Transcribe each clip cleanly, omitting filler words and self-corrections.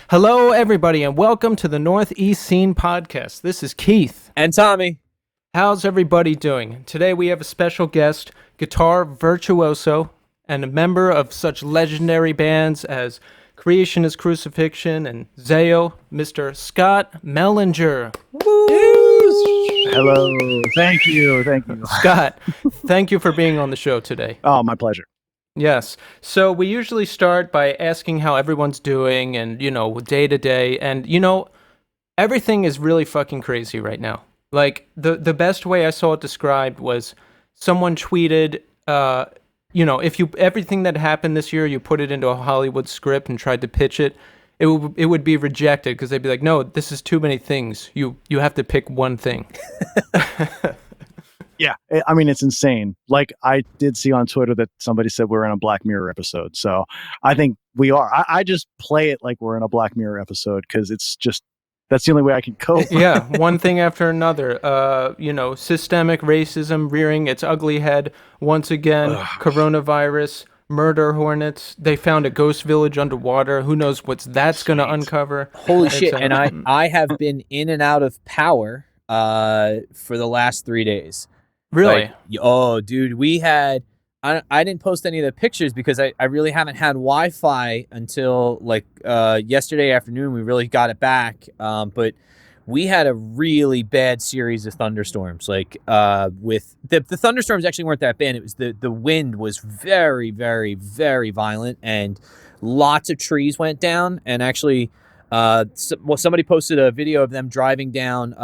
Hello, everybody, and welcome to the Northeast Scene Podcast. This is Keith. And Tommy. How's everybody doing? Today we have a special guest, guitar virtuoso, and a member of such legendary bands as Creation is Crucifixion and Zao, Mr. Scott Mellinger. Woo! Hello. Thank you. Scott, thank you for being on the show today. Oh, my pleasure. Yes. So we usually start by asking how everyone's doing and, day to day. And, everything is really fucking crazy right now. Like, the best way I saw it described was someone tweeted, if everything that happened this year, you put it into a Hollywood script and tried to pitch it, it would be rejected because they'd be like, no, this is too many things. You have to pick one thing. Yeah, I mean, it's insane. Like, I did see on Twitter that somebody said we're in a Black Mirror episode. So I think we are. I just play it like we're in a Black Mirror episode because it's just, that's the only way I can cope. Yeah, one thing after another. Systemic racism rearing its ugly head once again. Coronavirus, murder hornets. They found a ghost village underwater. Who knows what that's going to uncover? Holy shit. And I have been in and out of power for the last 3 days. Really? Dude, we had... I didn't post any of the pictures because I really haven't had Wi-Fi until yesterday afternoon. We really got it back. But we had a really bad series of thunderstorms. With the thunderstorms actually weren't that bad. It was the wind was very, very, very violent, and lots of trees went down. And actually, somebody posted a video of them driving down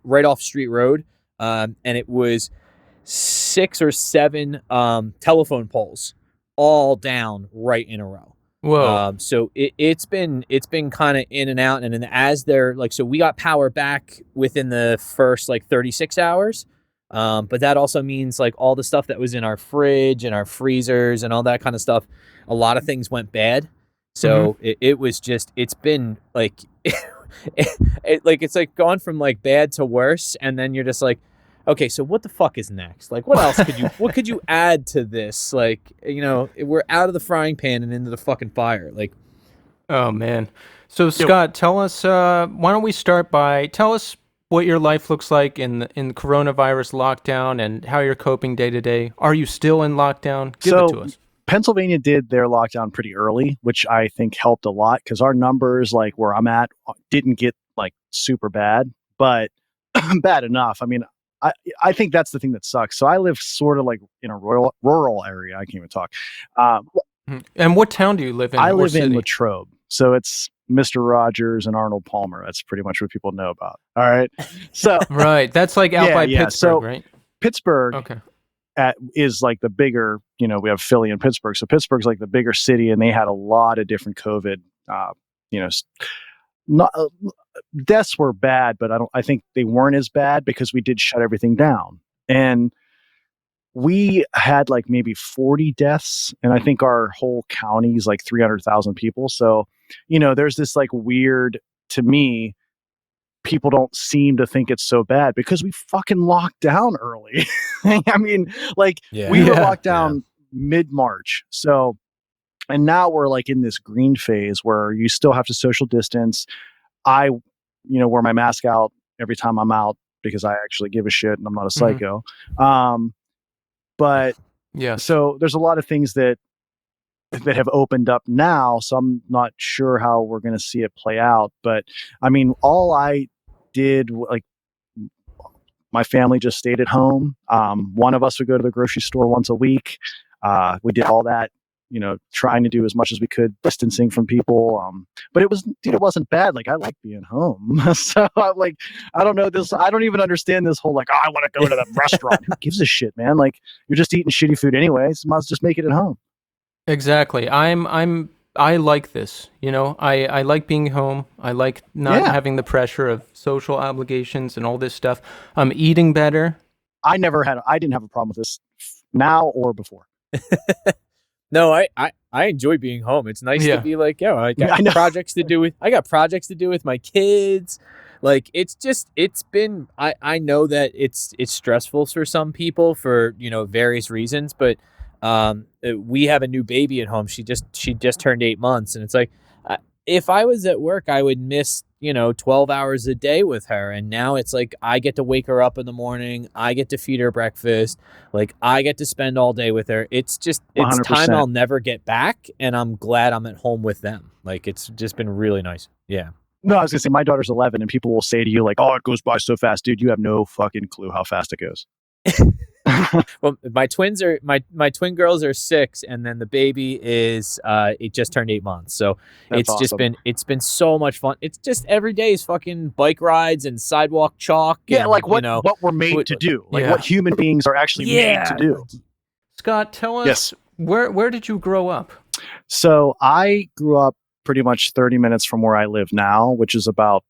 right off Street Road, and it was 6 or 7 telephone poles all down right in a row. Whoa. So it's been kind of in and out, and then as they're so we got power back within the first 36 hours. But that also means all the stuff that was in our fridge and our freezers and all that kind of stuff, a lot of things went bad. So it's been it's gone from bad to worse, and then you're just okay, so what the fuck is next? What else could you add to this? We're out of the frying pan and into the fucking fire. Oh man. So Scott, tell us, why don't we start by, tell us what your life looks like in the coronavirus lockdown and how you're coping day to day. Are you still in lockdown? Give it to us. Pennsylvania did their lockdown pretty early, which I think helped a lot because our numbers, where I'm at, didn't get super bad, but bad enough. I mean, I think that's the thing that sucks. So I live sort of in a rural area. I can't even talk. And what town do you live in? I live in Latrobe. So it's Mr. Rogers and Arnold Palmer. That's pretty much what people know about. All right. So right. That's out by Pittsburgh, right? Pittsburgh is the bigger, we have Philly and Pittsburgh. So Pittsburgh's the bigger city, and they had a lot of different COVID, deaths were bad, but I think they weren't as bad because we did shut everything down. And we had maybe 40 deaths, and I think our whole county is 300,000 people. So, there's this weird, to me, people don't seem to think it's so bad because we fucking locked down early. I mean, we were locked down mid-March. So, and now we're in this green phase where you still have to social distance. I, wear my mask out every time I'm out because I actually give a shit and I'm not a psycho. But yeah, so there's a lot of things that have opened up now. So I'm not sure how we're going to see it play out. But I mean, all I did, my family just stayed at home. One of us would go to the grocery store once a week. We did all that, trying to do as much as we could, distancing from people. But it wasn't bad. I like being home. So I'm I don't know this. I don't even understand this whole, I want to go to the restaurant. Who gives a shit, man? You're just eating shitty food anyways. Might as well just make it at home. Exactly. I like this, I like being home. I like not having the pressure of social obligations and all this stuff. I'm eating better. I didn't have a problem with this now or before. No, I enjoy being home. It's nice to be I got projects to do with my kids. It's been, I know that it's stressful for some people for, various reasons, but we have a new baby at home. She just turned 8 months, and it's if I was at work, I would miss, 12 hours a day with her. And now it's like I get to wake her up in the morning. I get to feed her breakfast. Like I get to spend all day with her. It's time 100%. I'll never get back. And I'm glad I'm at home with them. Like it's just been really nice. Yeah. No, I was gonna say my daughter's 11, and people will say to you like, "Oh, it goes by so fast, dude. You have no fucking clue how fast it goes." Well, my twin girls are 6, and then the baby is it just turned 8 months. So That's awesome. it's been so much fun. It's just every day is fucking bike rides and sidewalk chalk. Yeah, And, like what we're made to do, like what human beings are actually made to do. Scott, tell us, Yes. where did you grow up? So I grew up pretty much 30 minutes from where I live now, which is about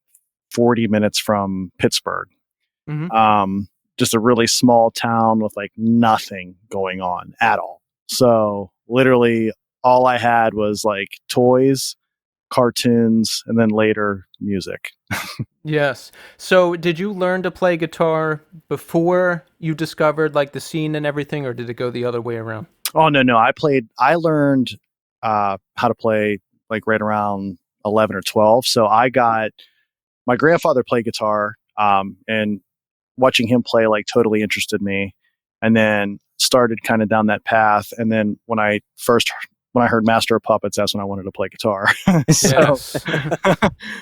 40 minutes from Pittsburgh. Mhm. Just a really small town with like nothing going on at all. So literally all I had was like toys, cartoons, and then later music. Yes. So, did you learn to play guitar before you discovered like the scene and everything, or did it go the other way around? Oh no, I learned how to play like right around 11 or 12. So I got my grandfather played guitar, and watching him play like totally interested me, and then started kind of down that path. And then when I heard Master of Puppets, that's when I wanted to play guitar. so Yes.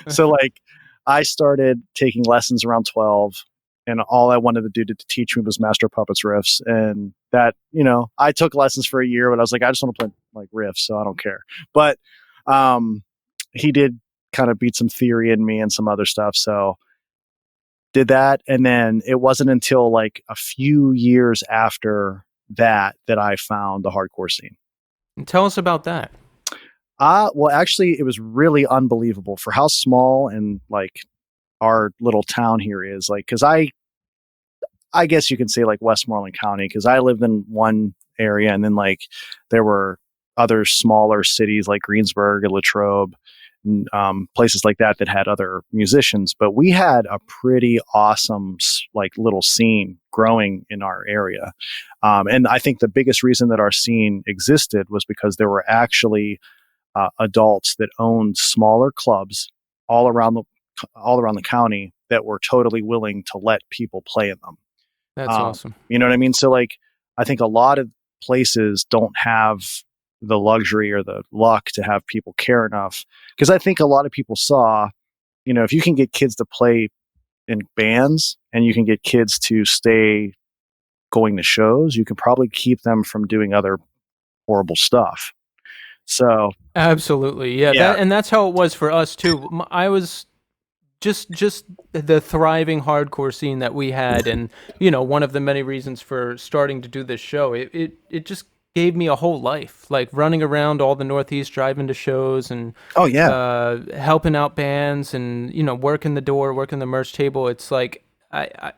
so like I started taking lessons around 12, and all I wanted to do to teach me was Master of Puppets riffs. And that, I took lessons for a year, but I was like, I just want to play like riffs, so I don't care. But he did kind of beat some theory in me and some other stuff. So did that. And then it wasn't until like a few years after that I found the hardcore scene. And tell us about that. Well, actually, it was really unbelievable for how small and like our little town here is. Like, because I guess you can say like Westmoreland County, because I lived in one area, and then like there were other smaller cities like Greensburg and Latrobe, places like that had other musicians. But we had a pretty awesome like little scene growing in our area, and I think the biggest reason that our scene existed was because there were actually adults that owned smaller clubs all around the county that were totally willing to let people play in them. That's awesome. You know what I mean? So like, I think a lot of places don't have the luxury or the luck to have people care enough. Because I think a lot of people saw, if you can get kids to play in bands and you can get kids to stay going to shows, you can probably keep them from doing other horrible stuff. So Absolutely. Yeah. Yeah. That's how it was for us too. I was just the thriving hardcore scene that we had, and one of the many reasons for starting to do this show. It just gave me a whole life, like running around all the Northeast, driving to shows, and Oh yeah. helping out bands, and working the door, working the merch table. It's like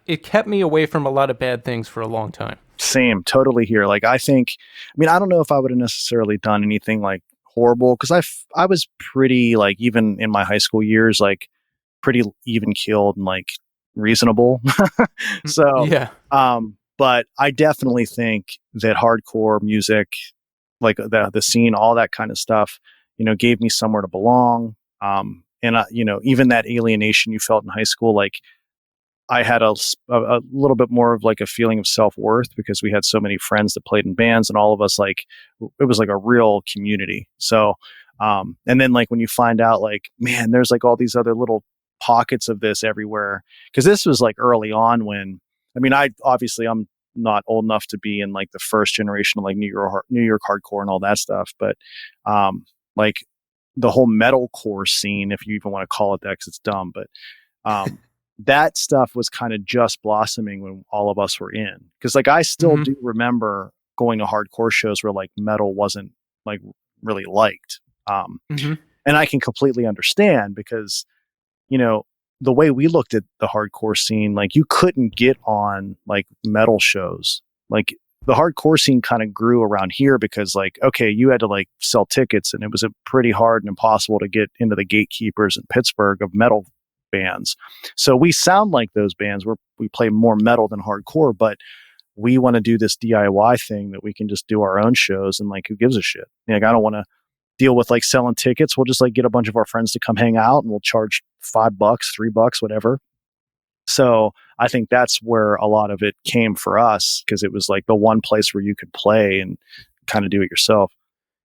it kept me away from a lot of bad things for a long time. Same, totally here. Like I mean, I don't know if I would have necessarily done anything like horrible, because I was pretty like, even in my high school years, like pretty even keeled and like reasonable. So, Yeah. but I definitely think that hardcore music, like the scene, all that kind of stuff, gave me somewhere to belong. And even that alienation you felt in high school, like I had a little bit more of like a feeling of self-worth, because we had so many friends that played in bands, and all of us, like, it was like a real community. So, and then like when you find out like, man, there's like all these other little pockets of this everywhere. Cause this was like early on when, I mean, I'm not old enough to be in like the first generation of like New York hardcore and all that stuff. But, like the whole metalcore scene, if you even want to call it that, cause it's dumb, but, that stuff was kind of just blossoming when all of us were in. Cause like, I still do remember going to hardcore shows where like metal wasn't like really liked. Mm-hmm. And I can completely understand, because, the way we looked at the hardcore scene, like you couldn't get on like metal shows. Like the hardcore scene kind of grew around here because like, okay, you had to like sell tickets, and it was a pretty hard and impossible to get into the gatekeepers in Pittsburgh of metal bands. So we sound like those bands where we play more metal than hardcore, but we want to do this DIY thing that we can just do our own shows, and like, who gives a shit? Like, I don't want to deal with like selling tickets. We'll just like get a bunch of our friends to come hang out, and we'll charge $5, $3, whatever. So I think that's where a lot of it came for us, because it was like the one place where you could play and kind of do it yourself.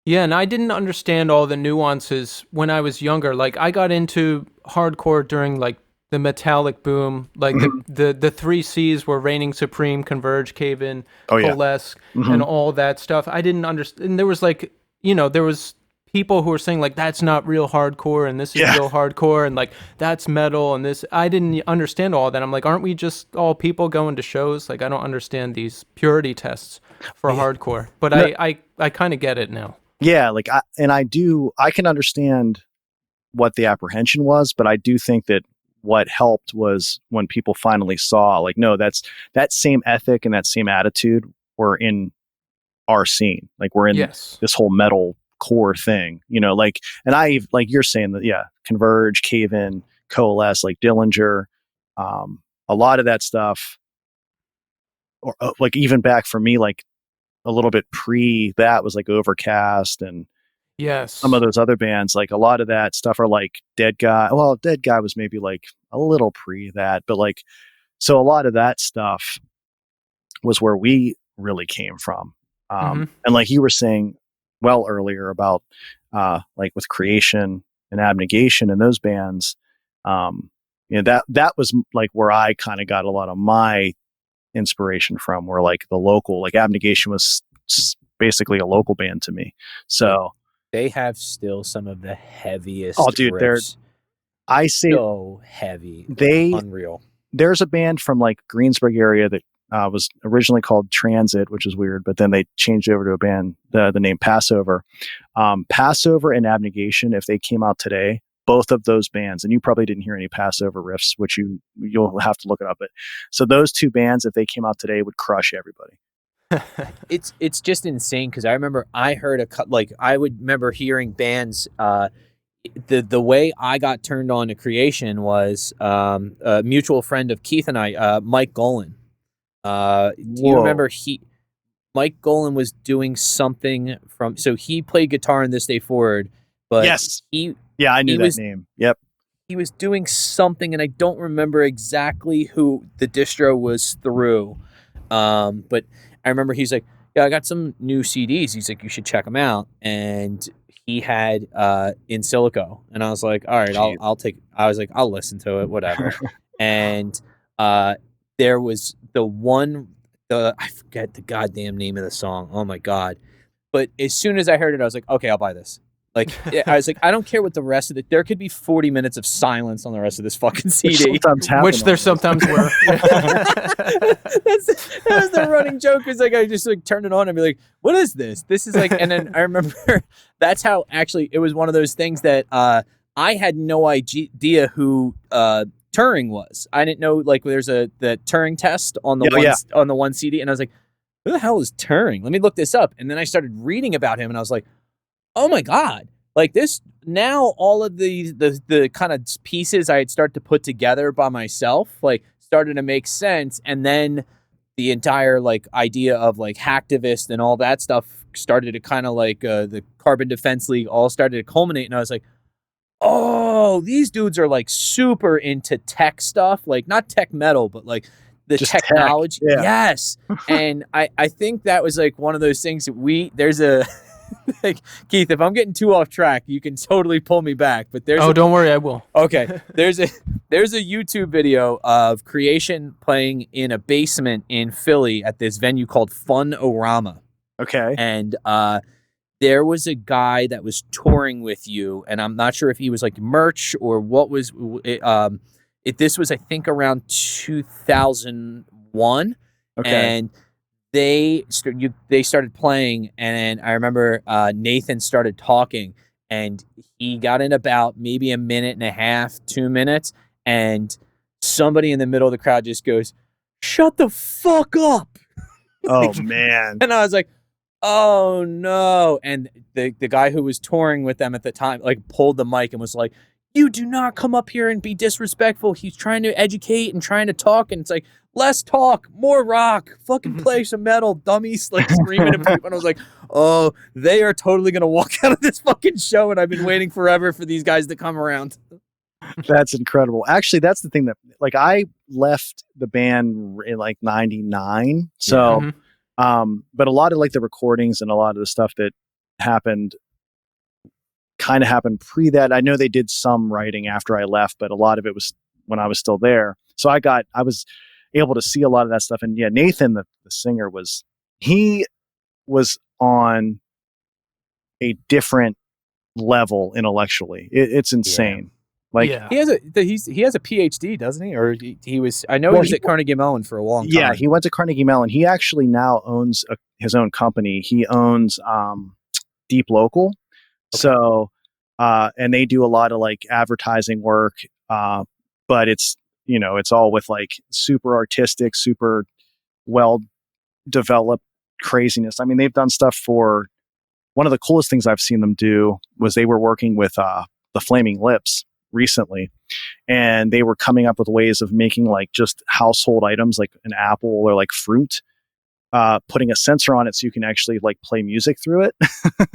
Yeah, and I didn't understand all the nuances when I was younger. Like I got into hardcore during like the metallic boom, like the three C's were reigning supreme, converge, cave in, Oh yeah. coalesce, and all that stuff. I didn't understand. And there was like, there was people who were saying like that's not real hardcore and this is real hardcore and like that's metal and this. I didn't understand all that. I'm like, aren't we just all people going to shows? Like I don't understand these purity tests for hardcore. But no. I kind of get it now. Yeah, like I can understand what the apprehension was, but I do think that what helped was when people finally saw like, no, that's that same ethic and that same attitude were in our scene. Like we're in this whole metal core thing, like, and I, like you're saying that, converge, cave in, coalesce, like Dillinger, a lot of that stuff, or like even back for me, like a little bit pre that was like Overcast and some of those other bands, like a lot of that stuff are like Dead Guy. Well, Dead Guy was maybe like a little pre that, but like, so a lot of that stuff was where we really came from. And like you were saying well earlier about like with Creation and Abnegation and those bands, that was like where I kind of got a lot of my inspiration from, where like the local, like Abnegation was basically a local band to me. So they have still some of the heaviest riffs. I say so heavy, unreal. There's a band from like Greensburg area that was originally called Transit, which is weird, but then they changed over to a band, the name Passover. Passover and Abnegation, if they came out today, both of those bands, and you probably didn't hear any Passover riffs, which you'll have to look it up. But so those two bands, if they came out today, would crush everybody. It's just insane, because I remember I would remember hearing bands. The way I got turned on to Creation was a mutual friend of Keith and I, Mike Golan. Do you remember Mike Golan was doing something so he played guitar in This Day Forward, but I knew that name. Yep. He was doing something, and I don't remember exactly who the distro was through. But I remember he's like, yeah, I got some new CDs. He's like, you should check them out. And he had In Silico. And I was like, all right, I'll listen to it, whatever. And there was I forget the goddamn name of the song. Oh my God. But as soon as I heard it, I was like, okay, I'll buy this. Like, I was like, I don't care what the rest of there could be 40 minutes of silence on the rest of this fucking CD. Which there sometimes were. That was the running joke. Is like, I just like turn it on and be like, what is this? This is like, and then I remember that's how actually it was one of those things that I had no idea who Turing was. I didn't know like there's the Turing test on the one CD, and I was like, who the hell is Turing? Let me look this up. And then I started reading about him, and I was like, oh my God, like this now, all of the kind of pieces I had started to put together by myself, like started to make sense. And then the entire like idea of like hacktivist and all that stuff started to kind of like the Carbon Defense League all started to culminate. And I was like, oh, these dudes are like super into tech stuff, like not tech metal, but like the just technology. Tech. Yeah. Yes. And I think that was like one of those things that there's a, like, Keith, if I'm getting too off track, you can totally pull me back. But don't worry, I will. Okay, there's a YouTube video of Creation playing in a basement in Philly at this venue called Fun-O-Rama. Okay, and there was a guy that was touring with you, and I'm not sure if he was like merch or what was it. This was, I think, around 2001. Okay, and they started playing, and I remember Nathan started talking, and he got in about maybe a minute and a half, 2 minutes, and somebody in the middle of the crowd just goes, "Shut the fuck up!" Oh man! And I was like, "Oh no!" And the guy who was touring with them at the time like pulled the mic and was like, "You do not come up here and be disrespectful. He's trying to educate and trying to talk." And it's like, less talk, more rock, fucking play some metal, dummies, like screaming at people. And I was like, oh, they are totally going to walk out of this fucking show. And I've been waiting forever for these guys to come around. That's incredible. Actually, that's the thing that, like, I left the band in like 99. So, but a lot of like the recordings and a lot of the stuff that happened kind of happened pre that. I know they did some writing after I left, but a lot of it was when I was still there. So I was able to see a lot of that stuff. And yeah, Nathan, the singer, he was on a different level intellectually. It's insane. Like, he has a PhD, doesn't he? Or he was. I know he was at Carnegie Mellon for a long time. Yeah, he went to Carnegie Mellon. He actually now owns his own company. He owns Deep Local. Okay. So, and they do a lot of like advertising work, but it's all with like super artistic, super well developed craziness. I mean, they've done stuff for. One of the coolest things I've seen them do was they were working with the Flaming Lips recently, and they were coming up with ways of making like just household items like an apple or like fruit, putting a sensor on it so you can actually like play music through it.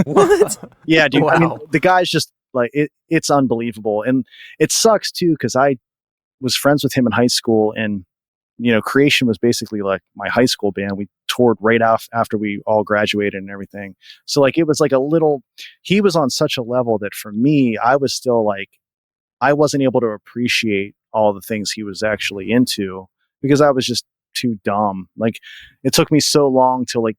What? Yeah, dude. Wow. I mean, the guy's just like it's unbelievable, and it sucks too because I was friends with him in high school, and Creation was basically like my high school band. We toured right after we all graduated and everything. So like it was like he was on such a level that for me, I was still like, I wasn't able to appreciate all the things he was actually into because I was just too dumb. Like it took me so long to like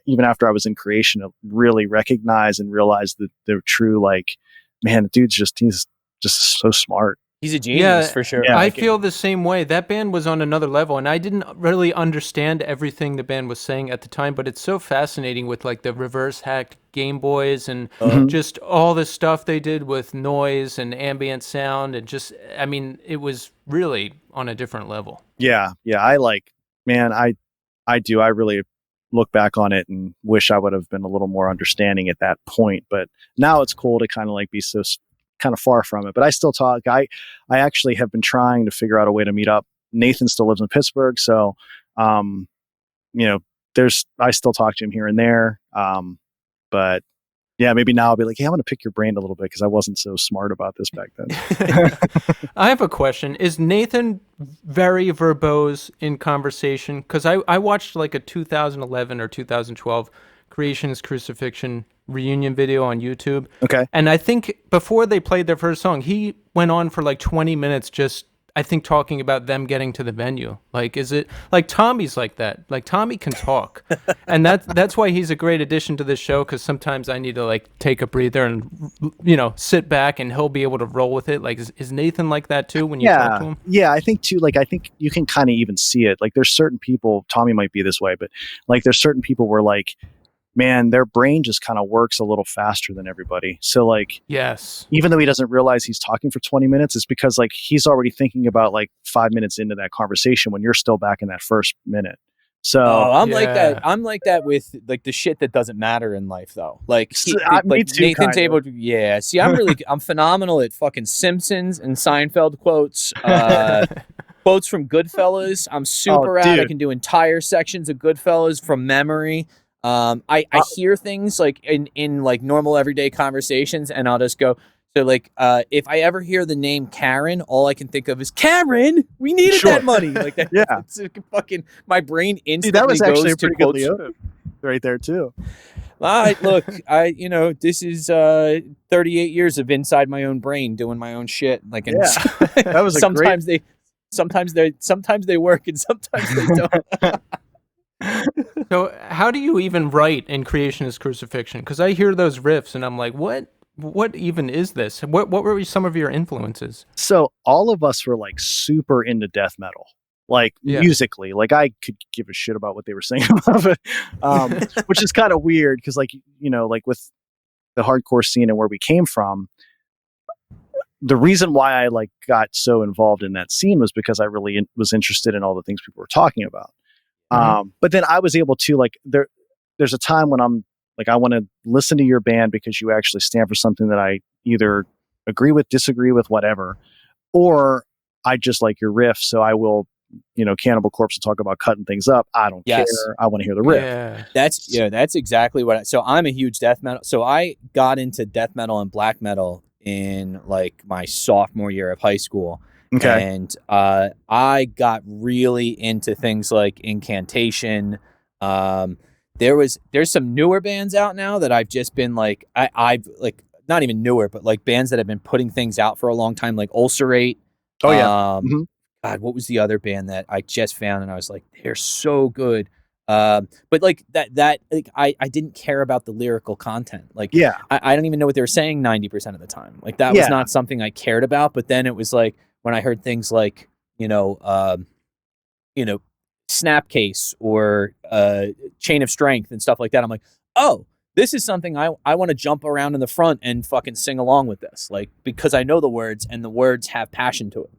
even after I was in Creation to really recognize and realize that the true, like, man, the dude's he's just so smart. He's a genius for sure. Yeah, I feel the same way. That band was on another level, and I didn't really understand everything the band was saying at the time, but it's so fascinating with like the reverse hacked Game Boys and just all the stuff they did with noise and ambient sound, and just, I mean, it was really on a different level. Yeah. I really look back on it and wish I would have been a little more understanding at that point, but now it's cool to kind of like be so kind of far from it, but I still talk. I actually have been trying to figure out a way to meet up. Nathan still lives in Pittsburgh, so I still talk to him here and there. But yeah, maybe now I'll be like, hey, I'm going to pick your brain a little bit because I wasn't so smart about this back then. I have a question. Is Nathan very verbose in conversation? Because I watched like a 2011 or 2012 Creation's Crucifixion reunion video on YouTube. Okay. And I think before they played their first song, he went on for like 20 minutes just, I think, talking about them getting to the venue. Like, is it like Tommy's like that? Like Tommy can talk. And that's why he's a great addition to this show, because sometimes I need to like take a breather and, sit back and he'll be able to roll with it. Like, is Nathan like that too when you talk to him? Yeah, I think too, like, I think you can kind of even see it. Like there's certain people, Tommy might be this way, but like there's certain people where like, man, their brain just kind of works a little faster than everybody. So like, yes, even though he doesn't realize he's talking for 20 minutes, it's because like he's already thinking about like 5 minutes into that conversation when you're still back in that first minute. So like that. I'm like that with like the shit that doesn't matter in life though. Like, me too, Nathan's able to, yeah. See, I'm phenomenal at fucking Simpsons and Seinfeld quotes. Quotes from Goodfellas. I'm super at. I can do entire sections of Goodfellas from memory. I hear things like in like normal everyday conversations, and I'll just go, so like, if I ever hear the name Karen, all I can think of is Karen. We needed that money. Like that. Yeah. It's fucking, my brain instantly that was actually goes a pretty to good Leota right there too. Look, this is 38 years of inside my own brain doing my own shit. Like, and that was sometimes they work and sometimes they don't. So how do you even write in Creationist Crucifixion? Because I hear those riffs and I'm like, what even is this? What were some of your influences? So all of us were like super into death metal, like musically. Like I could give a shit about what they were saying about it, which is kind of weird because like, like with the hardcore scene and where we came from, the reason why I like got so involved in that scene was because I really was interested in all the things people were talking about. But then I was able to like, there's a time when I'm like, I want to listen to your band because you actually stand for something that I either agree with, disagree with, whatever, or I just like your riff. So I will Cannibal Corpse will talk about cutting things up. I don't Yes. care. I want to hear the riff. Yeah. That's exactly so I'm a huge death metal. So I got into death metal and black metal in like my sophomore year of high school. Okay. And I got really into things like Incantation. There's some newer bands out now that I've just been like, I've like, not even newer, but like bands that have been putting things out for a long time, like Ulcerate. Oh yeah. God, what was the other band that I just found and I was like, they're so good. But like that like I didn't care about the lyrical content. Like Yeah. I don't even know what they were saying 90% of the time. Like that was Yeah. not something I cared about. But then it was like when I heard things like, Snapcase or Chain of Strength and stuff like that, I'm like, oh, this is something I want to jump around in the front and fucking sing along with this. Like, because I know the words and the words have passion to it.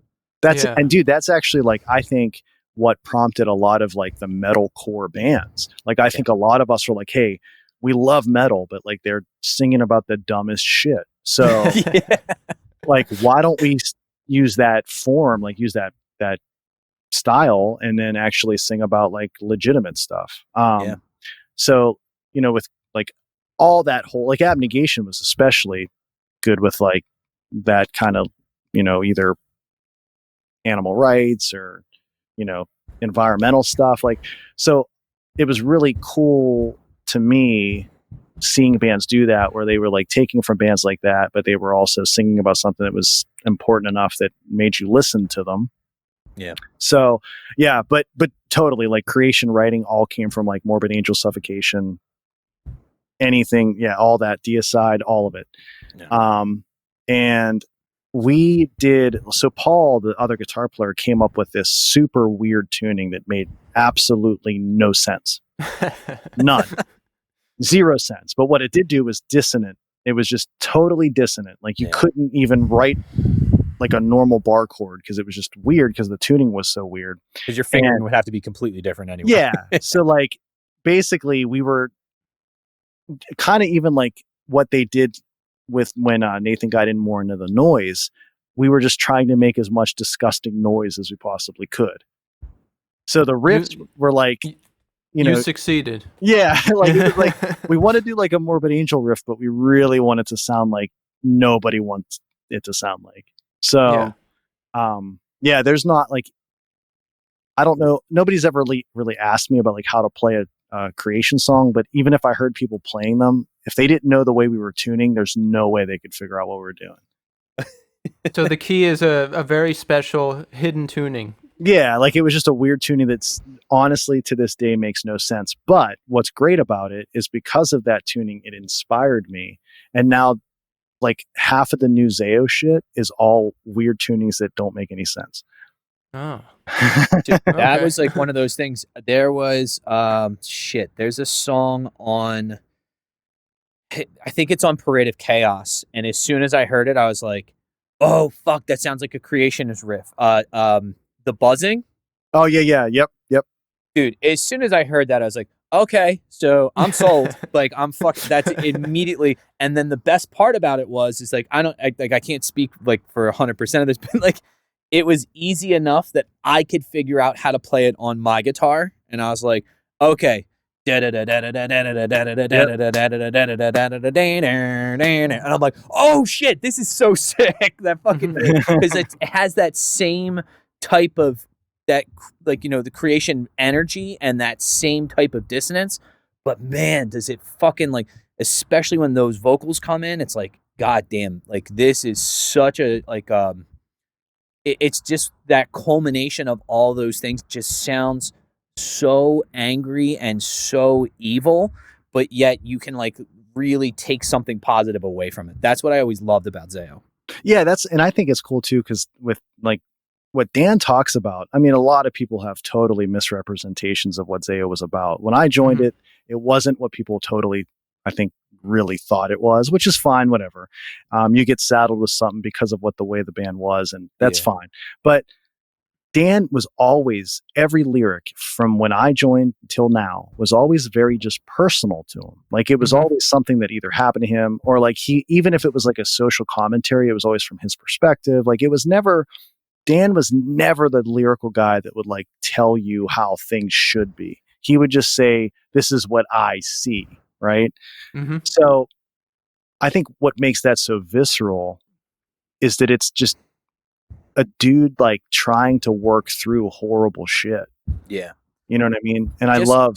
And dude, that's actually like, I think what prompted a lot of like the metalcore bands. Like, I think a lot of us were like, hey, we love metal, but like they're singing about the dumbest shit. So like, why don't we use that form, like use that style and then actually sing about like legitimate stuff. So, with like all that whole, like Abnegation was especially good with like that kind of, either animal rights or, environmental stuff. Like, so it was really cool to me seeing bands do that, where they were like taking from bands like that, but they were also singing about something that was important enough that made you listen to them. Yeah. So yeah, but totally, like Creation writing all came from like Morbid Angel, Suffocation, anything. Yeah. All that, Deicide, all of it. Yeah. And we did, so Paul, the other guitar player, came up with this super weird tuning that made absolutely no sense. None. Zero sense. But what it did do was dissonant. It was just totally dissonant. Like you couldn't even write like a normal bar chord because it was just weird because the tuning was so weird. Because your fingering would have to be completely different anyway. Yeah. So like basically we were kind of even like what they did with when Nathan got in more into the noise, we were just trying to make as much disgusting noise as we possibly could. So the riffs were like, you succeeded. Yeah. Like, it was like we want to do like a Morbid Angel riff, but we really want it to sound like nobody wants it to sound like. So, there's not like, I don't know. Nobody's ever really asked me about like how to play a Creation song, but even if I heard people playing them, if they didn't know the way we were tuning, there's no way they could figure out what we were doing. So the key is a very special hidden tuning. Yeah, like it was just a weird tuning that's honestly to this day makes no sense. But what's great about it is because of that tuning, it inspired me. And now like half of the new Zao shit is all weird tunings that don't make any sense. Oh. Dude, that was like one of those things. There was there's a song on, I think it's on Parade of Chaos, and as soon as I heard it I was like, oh fuck, that sounds like a Creationist riff. The buzzing. Oh yeah, yep. Dude, as soon as I heard that I was like, okay, so I'm sold. Like I'm fucked. That's immediately. And then the best part about it is like I can't speak like for 100% of this, but like it was easy enough that I could figure out how to play it on my guitar, and I was like, okay. And I'm like, oh shit, this is so sick. That fucking, because it has that same type of that, like, the Creation energy and that same type of dissonance. But man, does it fucking, like, especially when those vocals come in, it's like, goddamn, like this is such a, like, it's just that culmination of all those things just sounds so angry and so evil, but yet you can like really take something positive away from it. That's what I always loved about Zao. Yeah, and I think it's cool too, because with like what Dan talks about, I mean, a lot of people have totally misrepresentations of what Zao was about. When I joined it wasn't what people totally, I think, really thought it was, which is fine, whatever. You get saddled with something because of the way the band was, and that's fine. But Dan was always, every lyric from when I joined till now was always very just personal to him. Like it was always something that either happened to him, or like even if it was like a social commentary, it was always from his perspective. Like it was never Dan was never the lyrical guy that would like tell you how things should be. He would just say, "This is what I see," right? Mm-hmm. So I think what makes that so visceral is that it's just a dude like trying to work through horrible shit. Yeah. You know what I mean? And I Just- love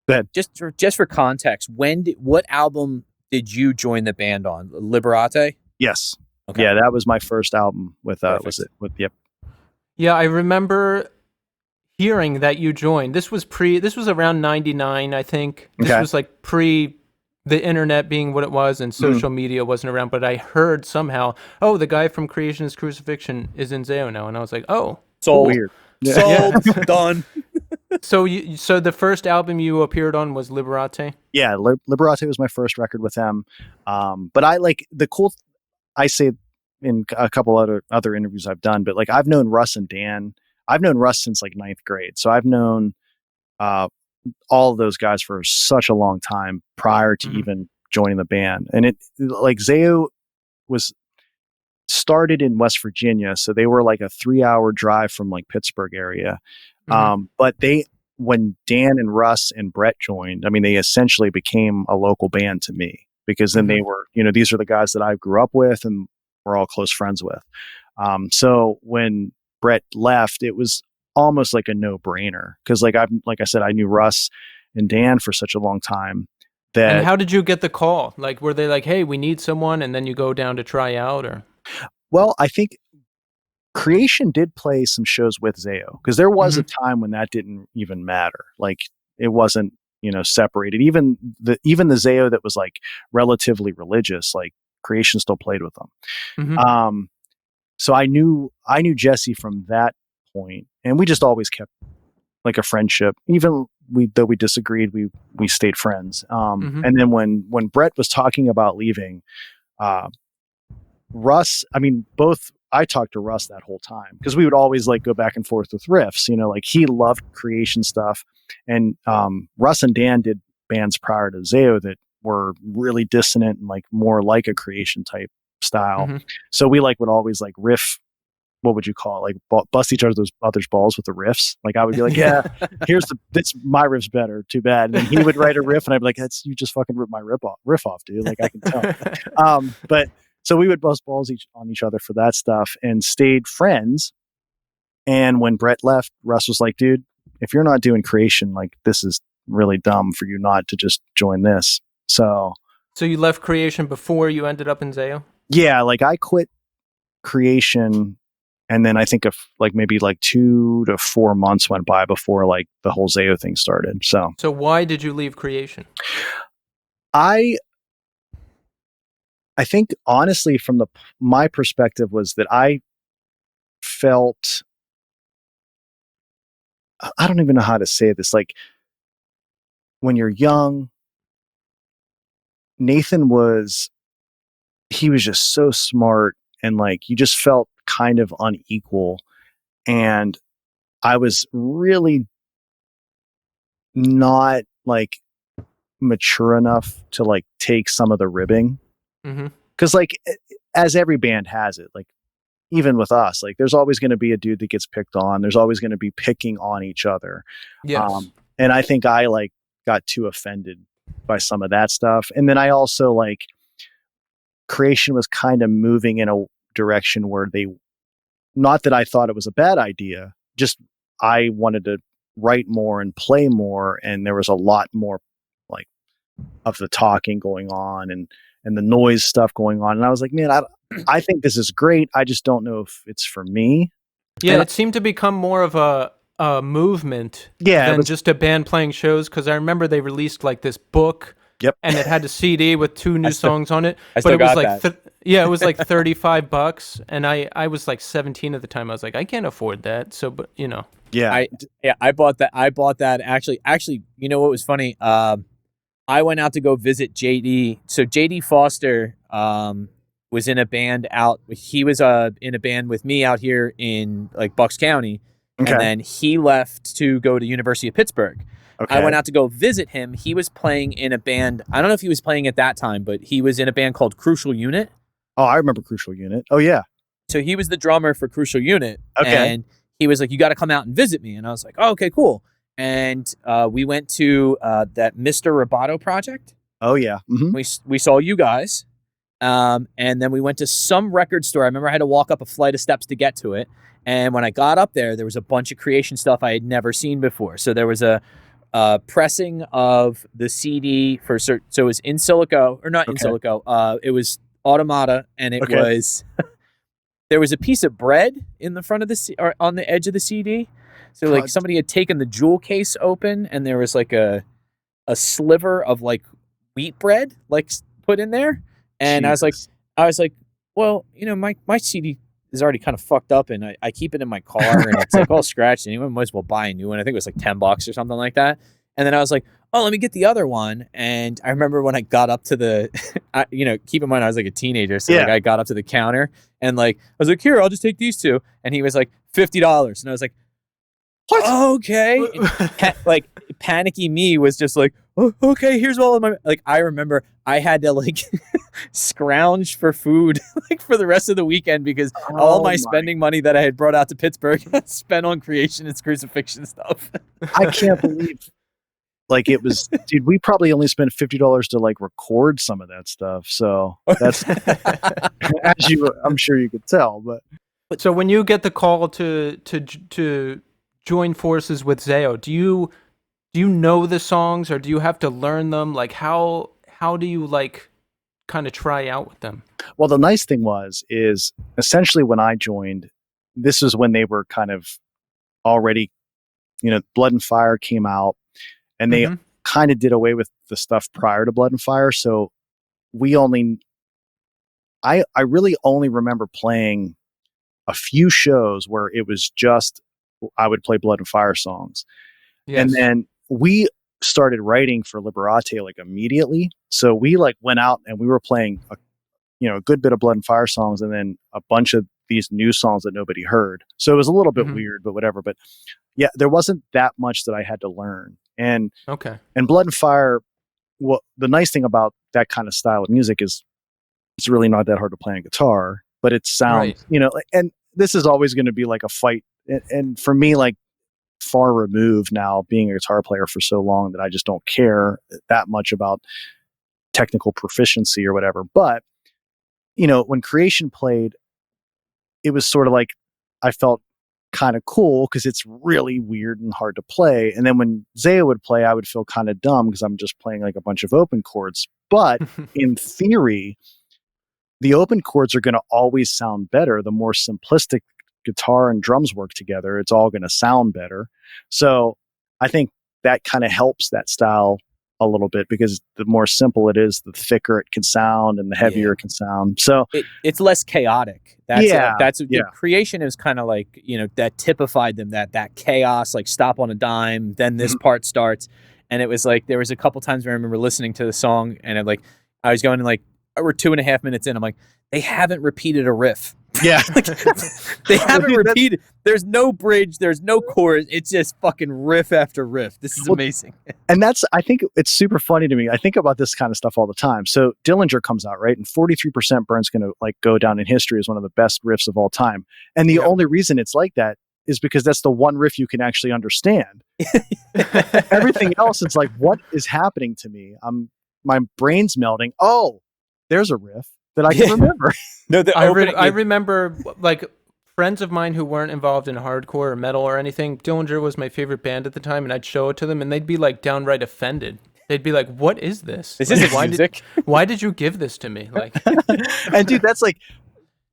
that. Just for context, what album did you join the band on? Liberate? Yes. Okay. Yeah, that was my first album with was it with yep. Yeah, I remember hearing that you joined. This was around 99, I think. This Okay. was like pre the internet being what it was and social media wasn't around, but I heard somehow, oh, the guy from Creation's Crucifixion is in Zao now, and I was like, oh. Sold. Weird. Sold. Done. So so the first album you appeared on was Liberate? Yeah, Liberate was my first record with them. But I like the cool. I say in a couple other interviews I've done, but like I've known Russ and Dan. I've known Russ since like 9th grade, so I've known all of those guys for such a long time prior to even joining the band. And it like Zao was started in West Virginia, so they were like a 3-hour drive from like Pittsburgh area. But when Dan and Russ and Brett joined, I mean, they essentially became a local band to me because then they were, these are the guys that I grew up with and we're all close friends with. So when Brett left, it was almost like a no-brainer because like I said, I knew Russ and Dan for such a long time that. And how did you get the call? Like, were they like, hey, we need someone, and then you go down to try out, or? Well, I think Creation did play some shows with Zao because there was a time when that didn't even matter. Like it wasn't, separated. Even the Zao that was like relatively religious, like Creation still played with them. So I knew Jesse from that point, and we just always kept like a friendship. Even though we disagreed, we stayed friends. And then when Brett was talking about leaving, Russ, I mean, I talked to Russ that whole time because we would always like go back and forth with riffs, like he loved Creation stuff. And Russ and Dan did bands prior to Zao that were really dissonant and like more like a Creation type style. So we like would always like riff. What would you call it? Like bust each other's balls with the riffs. Like I would be like, yeah, that's my riff's better. Too bad. And then he would write a riff and I'd be like, you just fucking ripped my riff off, dude. Like I can tell. But so we would bust balls on each other for that stuff and stayed friends. And when Brett left, Russ was like, dude, if you're not doing Creation, like this is really dumb for you not to just join this. So you left Creation before you ended up in Zao? Yeah, like I quit Creation, and then I think of like maybe like 2 to 4 months went by before like the whole Zao thing started. So why did you leave Creation? I think honestly, from my perspective, was that I felt, I don't even know how to say this. Like when you're young, Nathan he was just so smart, and like you just felt kind of unequal. And I was really not like mature enough to like take some of the ribbing. Because like as every band has it, like even with us, like there's always going to be a dude that gets picked on. There's always going to be picking on each other. Yes. And I think I like got too offended by some of that stuff. And then I also like Creation was kind of moving in a direction where not that I thought it was a bad idea, just I wanted to write more and play more. And there was a lot more like of the talking going on and the noise stuff going on. And I was like, man, I think this is great. I just don't know if it's for me. Yeah, and it seemed to become more of a movement than just a band playing shows. Because I remember they released like this book. Yep. And it had a CD with 2 new songs on it. But it was like it was like $35, and I was like 17 at the time. I was like, I can't afford that. So, but Yeah. I bought that. Actually, you know what was funny? I went out to go visit JD. So JD Foster was in a band he was in a band with me out here in like Bucks County. Okay. And then he left to go to University of Pittsburgh. Okay. I went out to go visit him. He was playing in a band. I don't know if he was playing at that time, but he was in a band called Crucial Unit. Oh, I remember Crucial Unit. Oh yeah. So he was the drummer for Crucial Unit. Okay. And he was like, you got to come out and visit me. And I was like, oh, okay, cool. And we went to that Mr. Roboto project. Oh yeah. Mm-hmm. We saw you guys. And then we went to some record store. I remember I had to walk up a flight of steps to get to it. And when I got up there was a bunch of Creation stuff I had never seen before. So there was a pressing of the CD so it was in silico, or not in silico. It was Automata, and it was there was a piece of bread in the front of or on the edge of the CD. So like somebody had taken the jewel case open, and there was like a sliver of like wheat bread like put in there. And Jesus. I was like, well, my CD is already kind of fucked up, and I keep it in my car, and it's like all scratched, and anyone might as well buy a new one. I think it was like $10 or something like that. And then I was like, oh, let me get the other one. And I remember when I got up to the, keep in mind I was like a teenager, so like I got up to the counter, and like I was like, here, I'll just take these two. And he was like, $50, and I was like, what? Okay. Like panicky me was just like, oh, okay, here's all of my, like, I remember I had to like scrounge for food like for the rest of the weekend because all my spending money that I had brought out to Pittsburgh spent on Creation and Crucifixion stuff. I can't believe like it was, dude, we probably only spent $50 to like record some of that stuff. So that's, I'm sure you could tell, but. So when you get the call to join forces with Zao, do you know the songs, or do you have to learn them? Like how do you like kind of try out with them? Well, the nice thing is essentially when I joined, this is when they were kind of already, Blood and Fire came out, and they kind of did away with the stuff prior to Blood and Fire. So I really only remember playing a few shows where it was just, I would play Blood and Fire songs. Yes. And then we started writing for Liberate like immediately. So we like went out and we were playing a good bit of Blood and Fire songs, and then a bunch of these new songs that nobody heard. So it was a little bit weird, but whatever. But yeah, there wasn't that much that I had to learn. And Blood and Fire, well, the nice thing about that kind of style of music is it's really not that hard to play on guitar, but it sounds, and this is always going to be like a fight. And for me, like far removed now, being a guitar player for so long, that I just don't care that much about technical proficiency or whatever. But, when Creation played, it was sort of like, I felt kind of cool because it's really weird and hard to play. And then when Zao would play, I would feel kind of dumb because I'm just playing like a bunch of open chords. But in theory, the open chords are going to always sound better. The more simplistic guitar and drums work together, it's all going to sound better. So I think that kind of helps that style a little bit, because the more simple it is, the thicker it can sound and the heavier it can sound. So it's less chaotic. That's Creation is kind of like, that typified them, that chaos, like stop on a dime, then this part starts. And it was like, there was a couple times where I remember listening to the song, and I was going like, we're 2.5 minutes in, I'm like, they haven't repeated a riff. Yeah. They haven't repeated. There's no bridge. There's no chorus. It's just fucking riff after riff. This is amazing. And I think it's super funny to me. I think about this kind of stuff all the time. So Dillinger comes out, right? And 43% Burn's going to like go down in history as one of the best riffs of all time. And the only reason it's like that is because that's the one riff you can actually understand. Everything else, it's like, what is happening to me? My brain's melting. Oh, there's a riff that I can remember. No, I remember like friends of mine who weren't involved in hardcore or metal or anything. Dillinger was my favorite band at the time, and I'd show it to them, and they'd be like downright offended. They'd be like, "What is this? This isn't music. Why did you give this to me?" Like, and dude, that's like,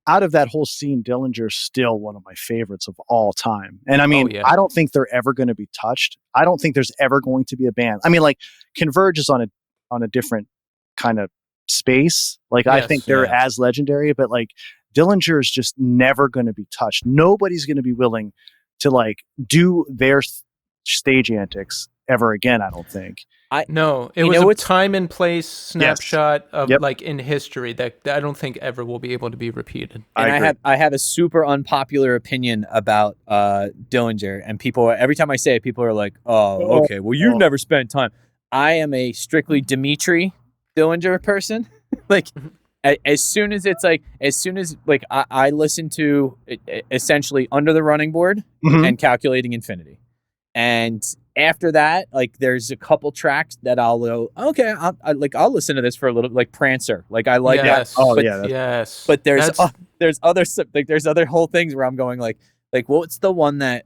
out of that whole scene, Dillinger's still one of my favorites of all time. And I mean, I don't think they're ever going to be touched. I don't think there's ever going to be a band. I mean, like Converge is on a different kind of space. Like, I think they're as legendary, but like Dillinger is just never going to be touched. Nobody's going to be willing to like do their stage antics ever again, I don't think. It was a time and place snapshot of like in history that I don't think ever will be able to be repeated. And I have a super unpopular opinion about Dillinger, and people, every time I say it, people are like, "Oh, okay, well, you've never spent time." I am a strictly Dimitri Dillinger person. Like, as soon as it's like, as soon as like I listen to essentially Under the Running Board Mhm. and Calculating Infinity, and after that, like there's a couple tracks that I'll go, okay, I'll listen to this for a little, like Prancer, like I like that. Yes. Oh, but, yeah, that's- yes. but there's That's there's other whole things where I'm going like what's the one that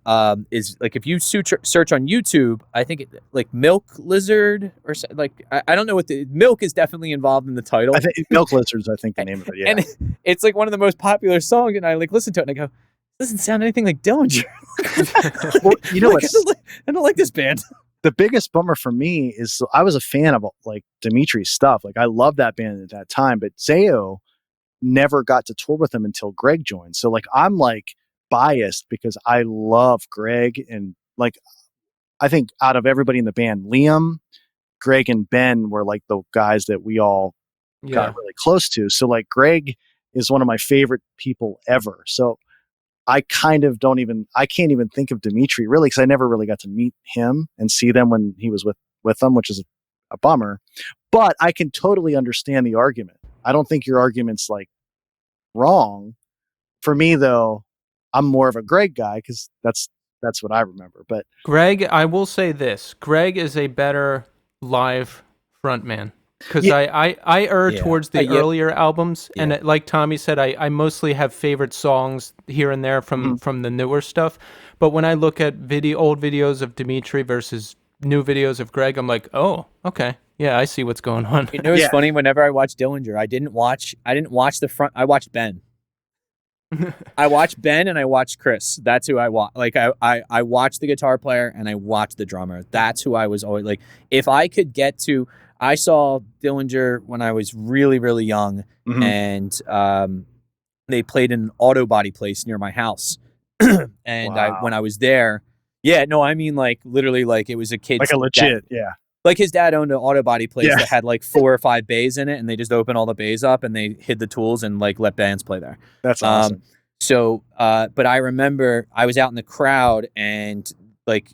is like, if you search on YouTube, I think it like Milk Lizard or like I don't know what the Milk is definitely involved in the title. I think Milk Lizards, I think the name of it. Yeah. And it's like one of the most popular songs, and I like listen to it and I go, doesn't sound anything like Dillinger. Well, you know Like, what's I don't like this band. the biggest bummer for me is I was a fan of like Dimitri's stuff. Like I loved that band at that time, but Zao never got to tour with him until Greg joined. So like I'm like biased because I love Greg, and like I think out of everybody in the band, Liam, Greg, and Ben were like the guys that we all got really close to. So like Greg is one of my favorite people ever. So I kind of I can't even think of Dimitri really, because I never really got to meet him and see them when he was with them, which is a bummer. But I can totally understand the argument. I don't think your argument's like wrong. For me though, I'm more of a Greg guy because that's what I remember. But Greg, I will say this. Greg is a better live frontman. Because Yeah. I err Yeah. towards the Yeah. earlier albums, Yeah. and like Tommy said, I mostly have favorite songs here and there from the newer stuff. But when I look at old videos of Dimitri versus new videos of Greg, I'm like, oh, okay, yeah, I see what's going on. You know, it's Yeah. funny. Whenever I watched Dillinger, I didn't watch the front. I watched Ben. I watched Ben and I watched Chris. That's who I watch. Like I watched the guitar player and I watched the drummer. That's who I was always like. If I could get to, I saw Dillinger when I was really, really young, Mhm. and they played in an auto body place near my house. And Wow. when I was there, yeah, no, I mean like literally like it was a kid's like a legit, yeah. like his dad owned an auto body place Yeah. that had like 4 or 5 bays in it, and they just opened all the bays up and they hid the tools and like let bands play there. That's awesome. So, but I remember I was out in the crowd and like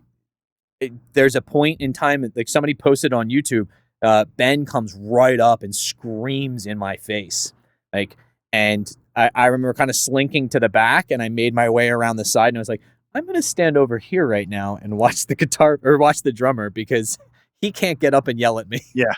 there's a point in time, like somebody posted on YouTube, Ben comes right up and screams in my face. Like, and I remember kind of slinking to the back, and I made my way around the side, and I was like, I'm going to stand over here right now and watch the guitar or watch the drummer because he can't get up and yell at me. Yeah.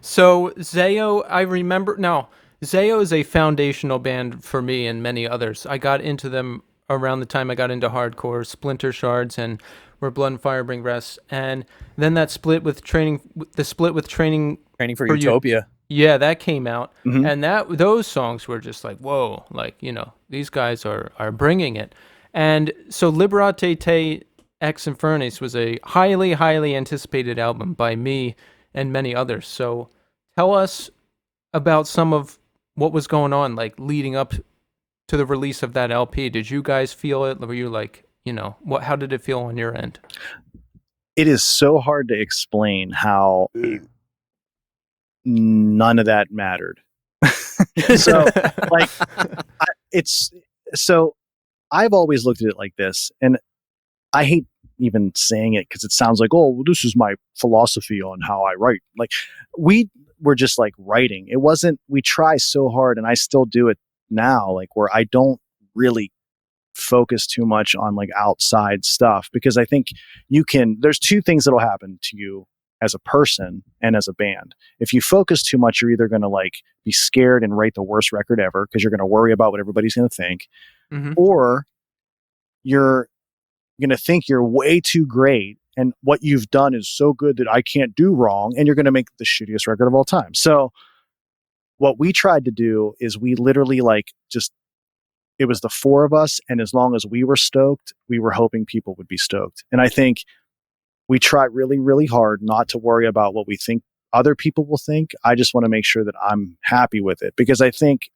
So Zao, I remember now. Zao is a foundational band for me and many others. I got into them around the time I got into hardcore, Splinter Shards and Where Blood and Fire Bring Rest, and then that split with training. Training for For Utopia. Yeah, that came out, Mhm. and those songs were just like, whoa, like these guys are bringing it. And so Liberate Te Ex Infernis was a highly, highly anticipated album by me and many others. So tell us about some of what was going on, like leading up to the release of that LP. Did you guys feel it? Were you like, how did it feel on your end? It is so hard to explain how none of that mattered. So like I've always looked at it like this, and I hate even saying it because it sounds like, oh, well, this is my philosophy on how I write. Like we were just like writing. It wasn't, we try so hard, and I still do it now, like where I don't really focus too much on like outside stuff, because I think there's two things that'll happen to you as a person and as a band. If you focus too much, you're either going to like be scared and write the worst record ever because you're going to worry about what everybody's going to think, or you're going to think you're way too great and what you've done is so good that I can't do wrong, and you're going to make the shittiest record of all time. So what we tried to do is we literally like just, it was the four of us, and as long as we were stoked, we were hoping people would be stoked. And I think we try really, really hard not to worry about what we think other people will think. I just want to make sure that I'm happy with it, because I think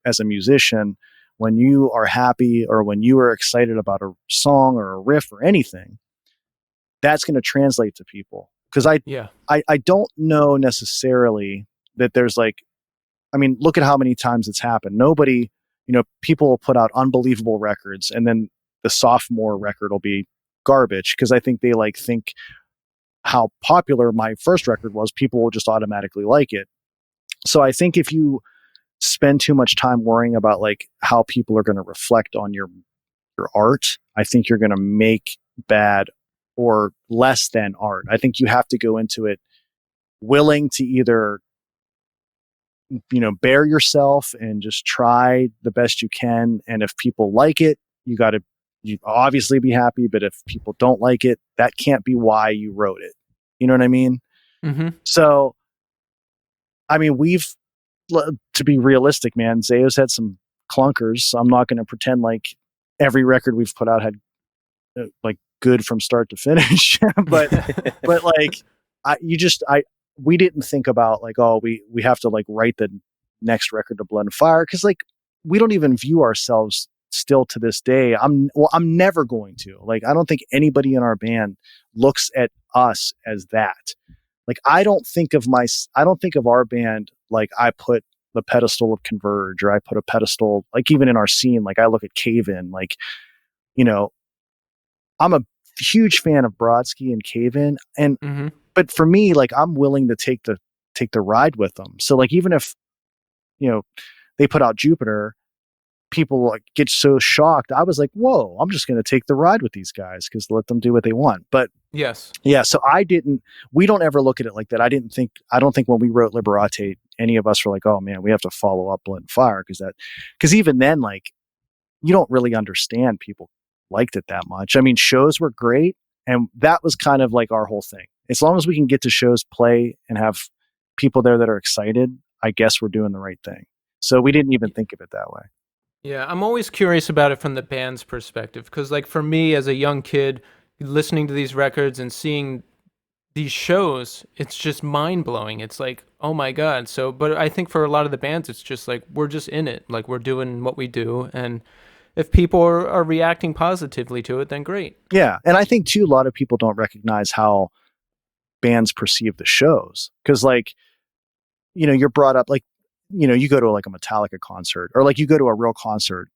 as a musician, when you are happy or when you are excited about a song or a riff or anything, that's going to translate to people. Because I don't know necessarily that there's like, I mean, look at how many times it's happened. Nobody, people will put out unbelievable records, and then the sophomore record will be garbage, because I think they like think how popular my first record was, people will just automatically like it. So I think if you spend too much time worrying about like how people are going to reflect on your art, I think you're going to make bad or less than art. I think you have to go into it willing to either, bare yourself and just try the best you can. And if people like it, you obviously be happy. But if people don't like it, that can't be why you wrote it. You know what I mean? Mm-hmm. So, I mean, to be realistic, man, Zayo's had some clunkers. So I'm not going to pretend like every record we've put out had like good from start to finish. but like, we didn't think about like, oh, we have to like write the next record to Blood and Fire, because like we don't even view ourselves still to this day. I'm never going to, like, I don't think anybody in our band looks at us as that. Like I don't think of our band like I put the pedestal of Converge, or I put a pedestal, like even in our scene, like I look at Cave In, like, I'm a huge fan of Brodsky and Cave In, and Mm-hmm. but for me, like I'm willing to take the ride with them. So like even if they put out Jupiter, people like get so shocked. I was like, whoa, I'm just going to take the ride with these guys because let them do what they want. But Yes. yeah, so we don't ever look at it like that. I don't think when we wrote Liberate, any of us were like, oh man, we have to follow up Blood and Fire, because even then, like, you don't really understand people liked it that much. I mean, shows were great, and that was kind of like our whole thing. As long as we can get to shows, play, and have people there that are excited, I guess we're doing the right thing. So we didn't even think of it that way. Yeah, I'm always curious about it from the band's perspective, because like for me as a young kid, listening to these records and seeing these shows, it's just mind blowing. It's like, oh my God. So, but I think for a lot of the bands, it's just like, we're just in it. Like we're doing what we do. And if people are reacting positively to it, then great. Yeah. And I think too, a lot of people don't recognize how bands perceive the shows. Cause like, you're brought up like, you go to like a Metallica concert, or like you go to a real concert,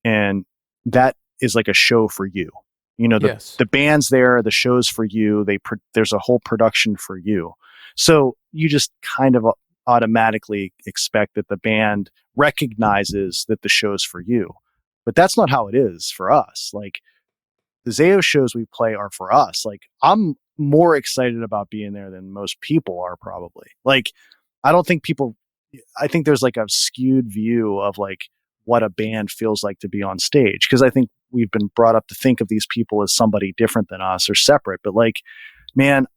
and that is like a show for you. Yes. The band's there, the show's for you. There's a whole production for you. So you just kind of automatically expect that the band recognizes that the show's for you. But that's not how it is for us. Like the Zayo shows we play are for us. Like I'm more excited about being there than most people are probably. Like I don't think people I think there's like a skewed view of like what a band feels like to be on stage, because I think we've been brought up to think of these people as somebody different than us or separate. But like, man,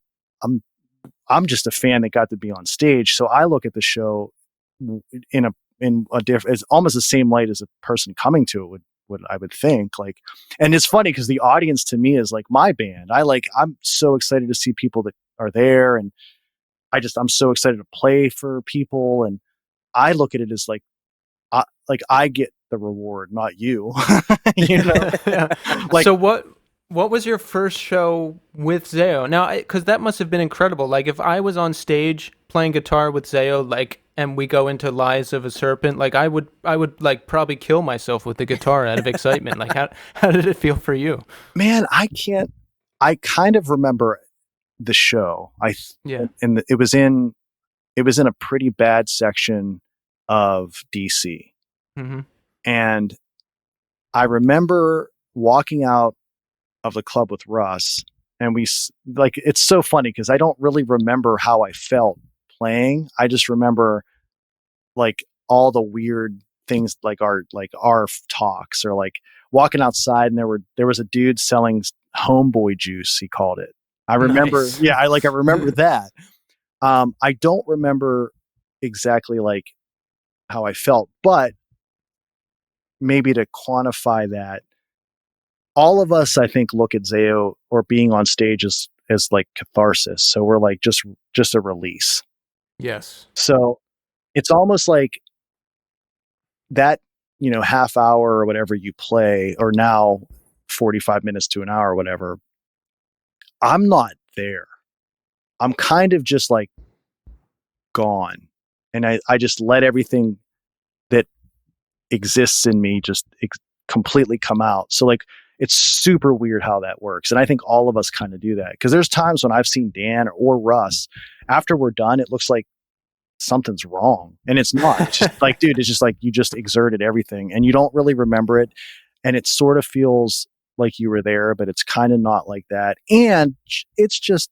I'm just a fan that got to be on stage, so I look at the show in a different, it's almost the same light as a person coming to it would I would think. Like, and it's funny because the audience to me is like my band. I'm so excited to see people that are there, and I'm so excited to play for people, and I look at it as like I get the reward, not you. Yeah. Like, So what was your first show with Zayo? Now, because that must have been incredible. Like if I was on stage playing guitar with Zayo, like, and we go into Lies of a Serpent, like I would like probably kill myself with the guitar out of excitement. Like how did it feel for you? man, I kind of remember the show. Yeah. And it was in a pretty bad section of DC. Mm-hmm. And I remember walking out of the club with Russ, and like, it's so funny because I don't really remember how I felt playing. I just remember like all the weird things, like our talks, or like walking outside, and there was a dude selling homeboy juice, he called it. I remember, Nice. yeah, I remember that. I don't remember exactly like how I felt, but maybe to quantify that, all of us, I think, look at Zayo or being on stage as like catharsis. So we're like just a release. Yes. So it's almost like that, half hour or whatever you play, or now 45 minutes to an hour or whatever, I'm not there. I'm kind of just like gone. And I just let everything that exists in me just completely come out. So like, it's super weird how that works. And I think all of us kind of do that, because there's times when I've seen Dan or Russ, after we're done, it looks like something's wrong. And it's not. It's just like, dude, it's just like you just exerted everything and you don't really remember it. And it sort of feels like you were there, but it's kind of not like that. And it's just,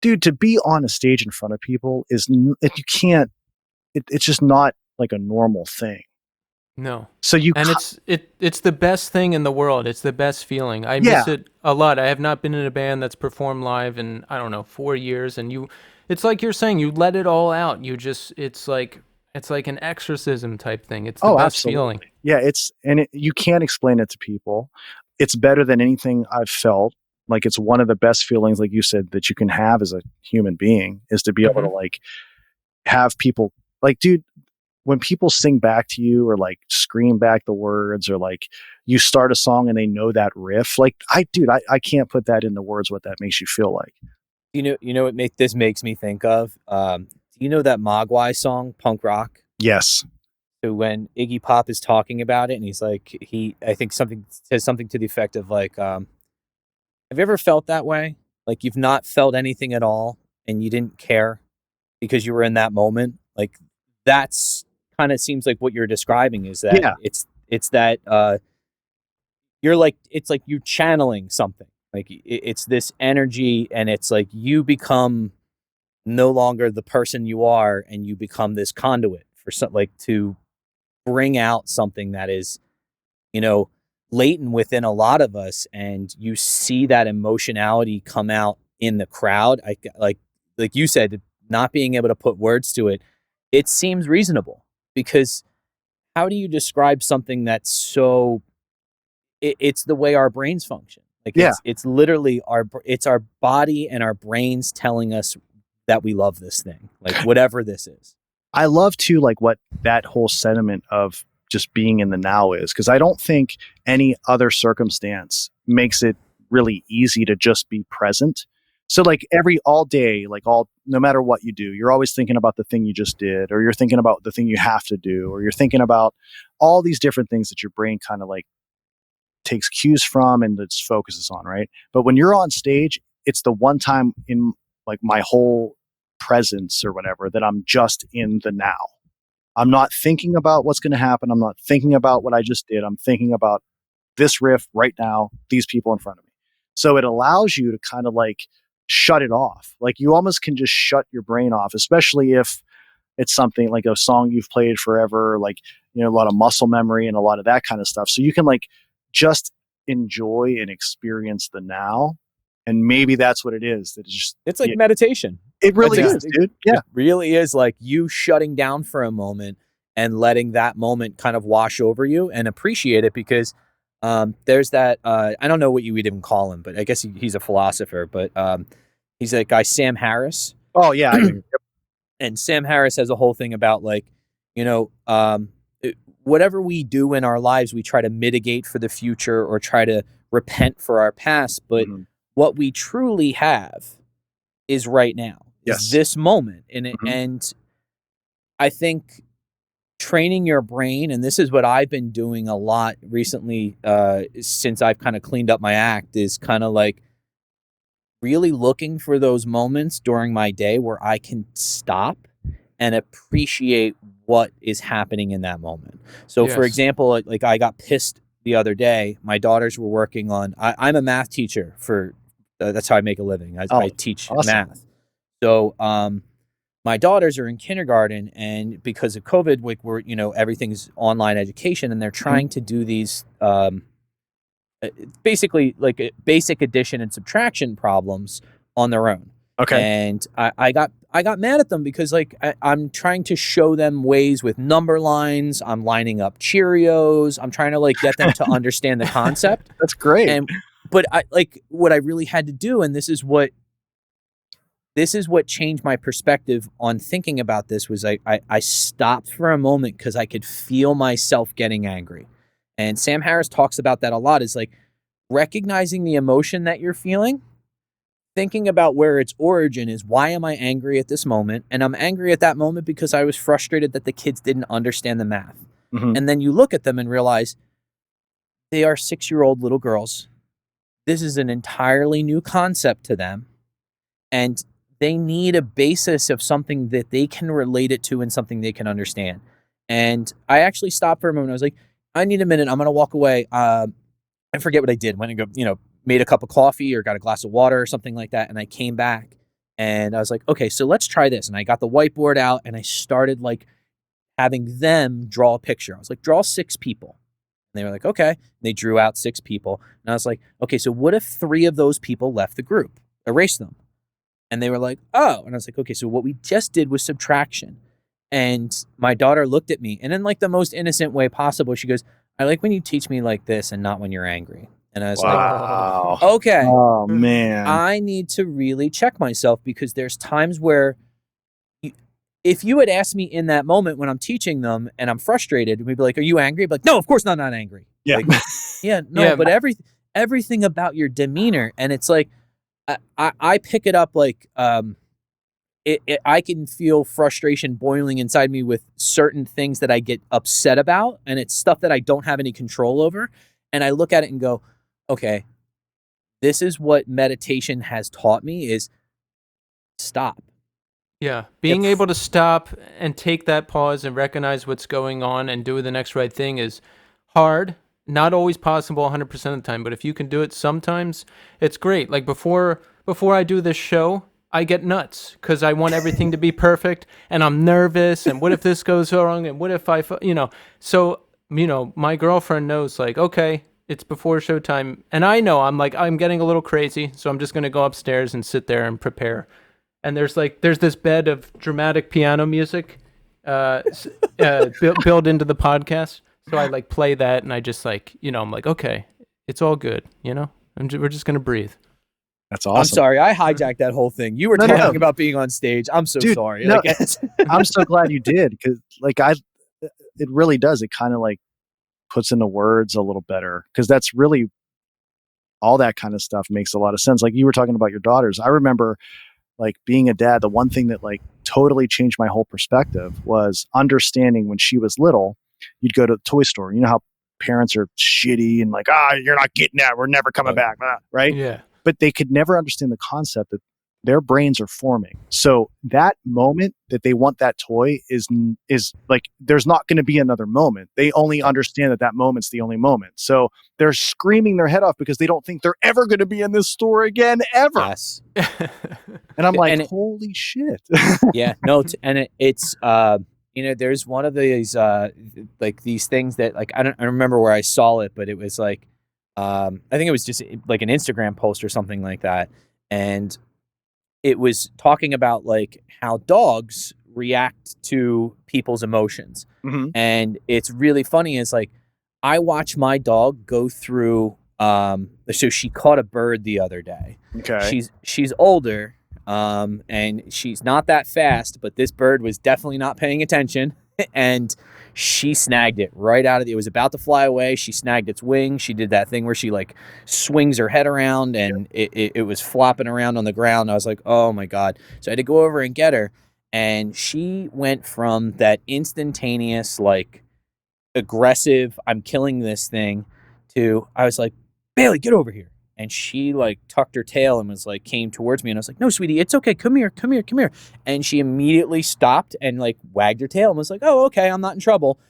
dude, to be on a stage in front of people you can't, it's just not like a normal thing. No. So and it's the best thing in the world. It's the best feeling. I miss it a lot. I have not been in a band that's performed live in, I don't know, 4 years, and it's like you're saying, you let it all out. It's like an exorcism type thing. It's the best feeling. Yeah, you can't explain it to people. It's better than anything I've felt. Like, it's one of the best feelings, like you said, that you can have as a human being, is to be able to like have people like, dude, when people sing back to you or like scream back the words, or like you start a song and they know that riff, like I can't put that into words what that makes you feel like. You know what this makes me think of? Do you know that Mogwai song, Punk Rock? Yes. So when Iggy Pop is talking about it and he's like, I think says something to the effect of like, have you ever felt that way? Like you've not felt anything at all and you didn't care because you were in that moment? Like that's kind of seems like what you're describing, is that it's that it's like you channeling something. Like it's this energy, and it's like you become no longer the person you are, and you become this conduit for something, like to bring out something that is, latent within a lot of us, and you see that emotionality come out in the crowd. Like you said, not being able to put words to it, it seems reasonable, because how do you describe something that's so it's the way our brains function. Like it's literally it's our body and our brains telling us that we love this thing, like whatever this is. I love too, like what that whole sentiment of just being in the now is, because I don't think any other circumstance makes it really easy to just be present. So like all day, no matter what you do, you're always thinking about the thing you just did, or you're thinking about the thing you have to do, or you're thinking about all these different things that your brain kind of like takes cues from and it focuses on, right? But when you're on stage, it's the one time in like my whole presence or whatever that I'm just in the now. I'm not thinking about what's going to happen. I'm not thinking about what I just did. I'm thinking about this riff right now, these people in front of me. So it allows you to kind of like shut it off. Like you almost can just shut your brain off, especially if it's something like a song you've played forever, like, a lot of muscle memory and a lot of that kind of stuff. So you can like just enjoy and experience the now. And maybe that's what it is. It's like meditation. It really is, dude. Yeah. It really is like you shutting down for a moment and letting that moment kind of wash over you and appreciate it, because there's that, I don't know what you would even call him, but I guess he's a philosopher, but he's that guy, Sam Harris. Oh, yeah. And Sam Harris has a whole thing about like, whatever we do in our lives, we try to mitigate for the future or try to repent for our past. But what we truly have is right now, is this moment. And I think training your brain, and this is what I've been doing a lot recently, since I've kind of cleaned up my act, is kind of like really looking for those moments during my day where I can stop and appreciate what is happening in that moment. So for example, like I got pissed the other day. My daughters were working on, I'm a math teacher for, that's how I make a living. I teach math. So, my daughters are in kindergarten, and because of COVID, we're everything's online education, and they're trying to do these, basically like basic addition and subtraction problems on their own. Okay. And I got mad at them because like I'm trying to show them ways with number lines. I'm lining up Cheerios. I'm trying to like get them to understand the concept. That's great. But I like what I really had to do, and this is what changed my perspective on thinking about this, was I stopped for a moment because I could feel myself getting angry. And Sam Harris talks about that a lot, is like recognizing the emotion that you're feeling, thinking about where its origin is. Why am I angry at this moment? And I'm angry at that moment because I was frustrated that the kids didn't understand the math. And then you look at them and realize they are 6-year-old little girls. This is an entirely new concept to them. And they need a basis of something that they can relate it to and something they can understand. And I actually stopped for a moment. I was like, I need a minute. I'm going to walk away. I forget what I did. Went and go, made a cup of coffee or got a glass of water or something like that. And I came back and I was like, okay, so let's try this. And I got the whiteboard out and I started like having them draw a picture. I was like, draw 6 people. And they were like, okay. And they drew out 6 people. And I was like, okay, so what if 3 of those people left the group? Erase them. And they were like, oh. And I was like, okay, so what we just did was subtraction. And my daughter looked at me and in like the most innocent way possible, she goes, I like when you teach me like this and not when you're angry. And I was Wow. like, okay, Oh man. I need to really check myself because there's times where if you had asked me in that moment when I'm teaching them and I'm frustrated, we'd be like, are you angry? I'd be like, no, of course not angry. Yeah. Like, yeah, no, Yeah. but everything about your demeanor. And it's like, I pick it up like, I can feel frustration boiling inside me with certain things that I get upset about, and it's stuff that I don't have any control over. And I look at it and go, okay, this is what meditation has taught me is stop. Yeah, being able to stop and take that pause and recognize what's going on and do the next right thing is hard. Not always possible 100% of the time, but if you can do it sometimes, it's great. Like before I do this show, I get nuts because I want everything to be perfect and I'm nervous and what if this goes wrong and what if so, my girlfriend knows like, okay, it's before showtime and I know I'm getting a little crazy. So I'm just going to go upstairs and sit there and prepare. And there's this bed of dramatic piano music built into the podcast. So I like play that and I just I'm like, okay, it's all good. We're just going to breathe. That's awesome. I'm sorry, I hijacked that whole thing. You were talking about being on stage. I'm so Dude, sorry. no, Like, I'm so glad you did because it really does. It kind of like puts into words a little better because that's really all that kind of stuff makes a lot of sense. Like you were talking about your daughters. I remember like being a dad, the one thing that like totally changed my whole perspective was understanding when she was little, you'd go to the toy store. You know how parents are shitty and like, you're not getting that. We're never coming back. Right. Yeah. But they could never understand the concept that their brains are forming. So that moment that they want that toy is like, there's not going to be another moment. They only understand that moment's the only moment. So they're screaming their head off because they don't think they're ever going to be in this store again, ever. yes. And I'm like, holy shit. Yeah, no, it's there's one of these like these things that like I don't remember where I saw it, but it was like I think it was just like an Instagram post or something like that, and it was talking about like how dogs react to people's emotions, and it's really funny. It's like I watch my dog go through. So she caught a bird the other day. Okay, she's older. And she's not that fast, but this bird was definitely not paying attention and she snagged it right out of it was about to fly away. She snagged its wing. She did that thing where she like swings her head around and it was flopping around on the ground. I was like, oh my God. So I had to go over and get her. And she went from that instantaneous, like aggressive, I'm killing this thing to I was like, Bailey, get over here. And she like tucked her tail and was like came towards me and I was like, no, sweetie, it's okay. Come here. And she immediately stopped and like wagged her tail and was like, oh, okay, I'm not in trouble.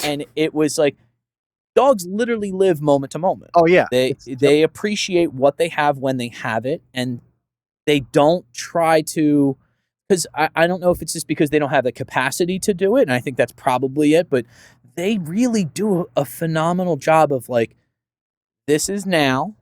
And it was like dogs literally live moment to moment. Oh yeah. They appreciate what they have when they have it and they don't try to because I don't know if it's just because they don't have the capacity to do it. And I think that's probably it, but they really do a phenomenal job of like, this is now.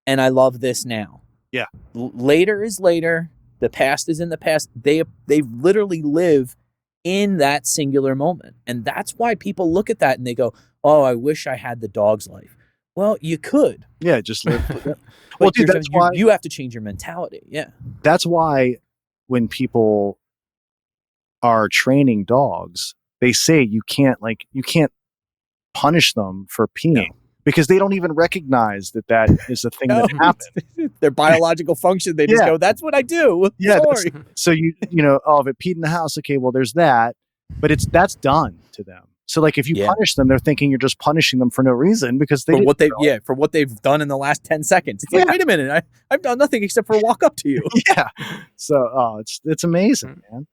And I love this now. Yeah. Later is later. The past is in the past. They literally live in that singular moment. And that's why people look at that and they go, oh, I wish I had the dog's life. Well, you could. Yeah, just live. Well, dude, that's why you have to change your mentality. Yeah. That's why when people are training dogs, they say you can't punish them for peeing. Because they don't even recognize that is a thing that happened. Their biological function, they just go, that's what I do. Yeah. Sorry. So if it peed in the house, okay, well, there's that. But that's done to them. So like if you Yeah. punish them, they're thinking you're just punishing them for no reason because they For didn't what they know. for what they've done in the last 10 seconds. It's like, Yeah. wait a minute, I've done nothing except for walk up to you. Yeah. So it's amazing, man.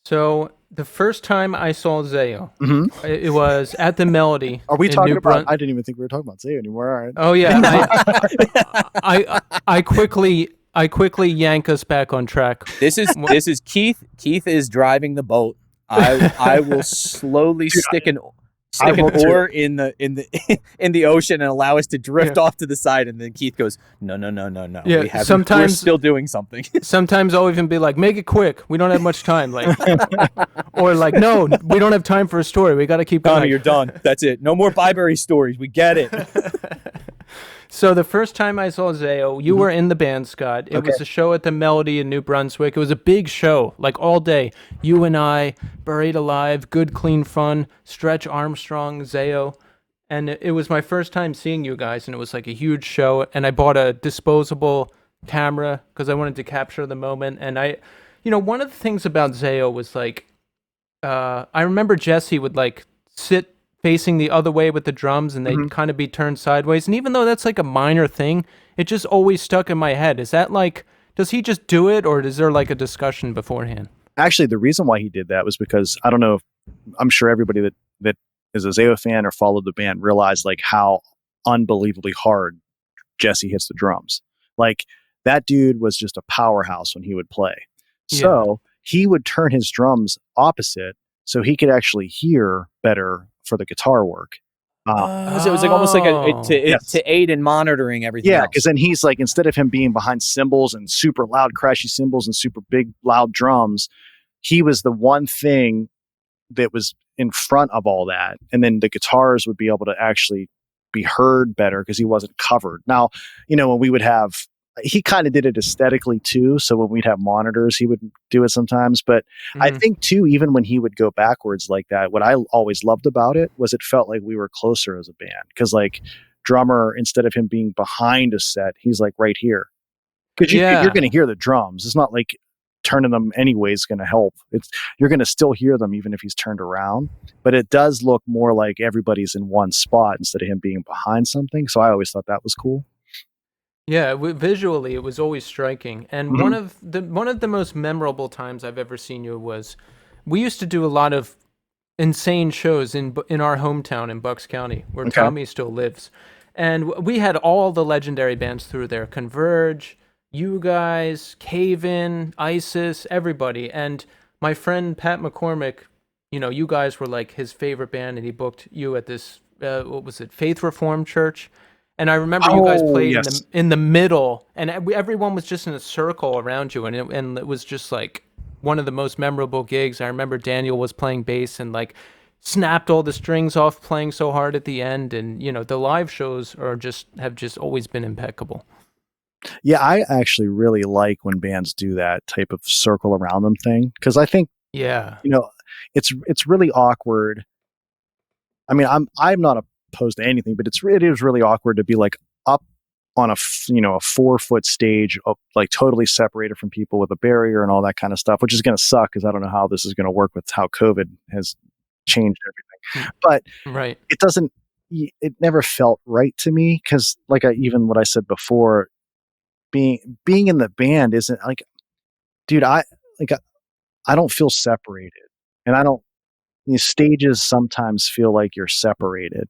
So the first time I saw Zao, Hmm. it was at the Melody Are we in talking New about? Brunswick. I didn't even think we were talking about Zay anymore. All right. Oh yeah, I quickly yank us back on track. This is Keith. Keith is driving the boat. I will slowly stick an oar in the ocean and allow us to drift off to the side, and then Keith goes, no. Yeah, We're still doing something. Sometimes I'll even be like, make it quick. We don't have much time. Like, or like, no, we don't have time for a story. We got to keep Tommy, going. you're done. That's it. No more Byberry stories. We get it. So the first time I saw Zao, you were in the band, Scott. It was a show at the Melody in New Brunswick. It was a big show, like all day. You and I, Buried Alive, Good Clean Fun, Stretch Armstrong, Zao. And it was my first time seeing you guys, and it was like a huge show. And I bought a disposable camera because I wanted to capture the moment. And one of the things about Zao was like, I remember Jesse would like sit facing the other way with the drums and they'd kind of be turned sideways. And even though that's like a minor thing, it just always stuck in my head. Is that like, does he just do it, or is there like a discussion beforehand? Actually, the reason why he did that was because I don't know. I'm sure everybody that is a Zao fan or followed the band realized like how unbelievably hard Jesse hits the drums. Like that dude was just a powerhouse when he would play. So he would turn his drums opposite so he could actually hear better for the guitar work. So it was like almost like to aid in monitoring everything. Yeah, because then he's like, instead of him being behind cymbals and super loud, crashy cymbals and super big, loud drums, he was the one thing that was in front of all that. And then the guitars would be able to actually be heard better because he wasn't covered. Now, when we would have, he kind of did it aesthetically too. So when we'd have monitors, he would do it sometimes. But I think too, even when he would go backwards like that, what I always loved about it was it felt like we were closer as a band. Because like drummer, instead of him being behind a set, he's like right here. Because you're going to hear the drums. It's not like turning them anyway is going to help. You're going to still hear them even if he's turned around. But it does look more like everybody's in one spot instead of him being behind something. So I always thought that was cool. Yeah, visually it was always striking. And one of the most memorable times I've ever seen you was, we used to do a lot of insane shows in our hometown in Bucks County, where Tommy still lives. And we had all the legendary bands through there: Converge, you guys, Cave In, ISIS, everybody. And my friend Pat McCormick, you guys were like his favorite band, and he booked you at this what was it, Faith Reformed Church. And I remember you guys played in the middle, and everyone was just in a circle around you, and it was just like one of the most memorable gigs. I remember Daniel was playing bass and like snapped all the strings off playing so hard at the end, and the live shows have just always been impeccable. Yeah, I actually really like when bands do that type of circle around them thing, because I think it's really awkward. I mean, I'm not opposed to anything, but it is really awkward to be like up on a 4-foot stage, like totally separated from people with a barrier and all that kind of stuff, which is going to suck because I don't know how this is going to work with how COVID has changed everything. But it never felt right to me, because like even what I said before, being in the band isn't like, dude, I don't feel separated, and I don't. Stages sometimes feel like you're separated.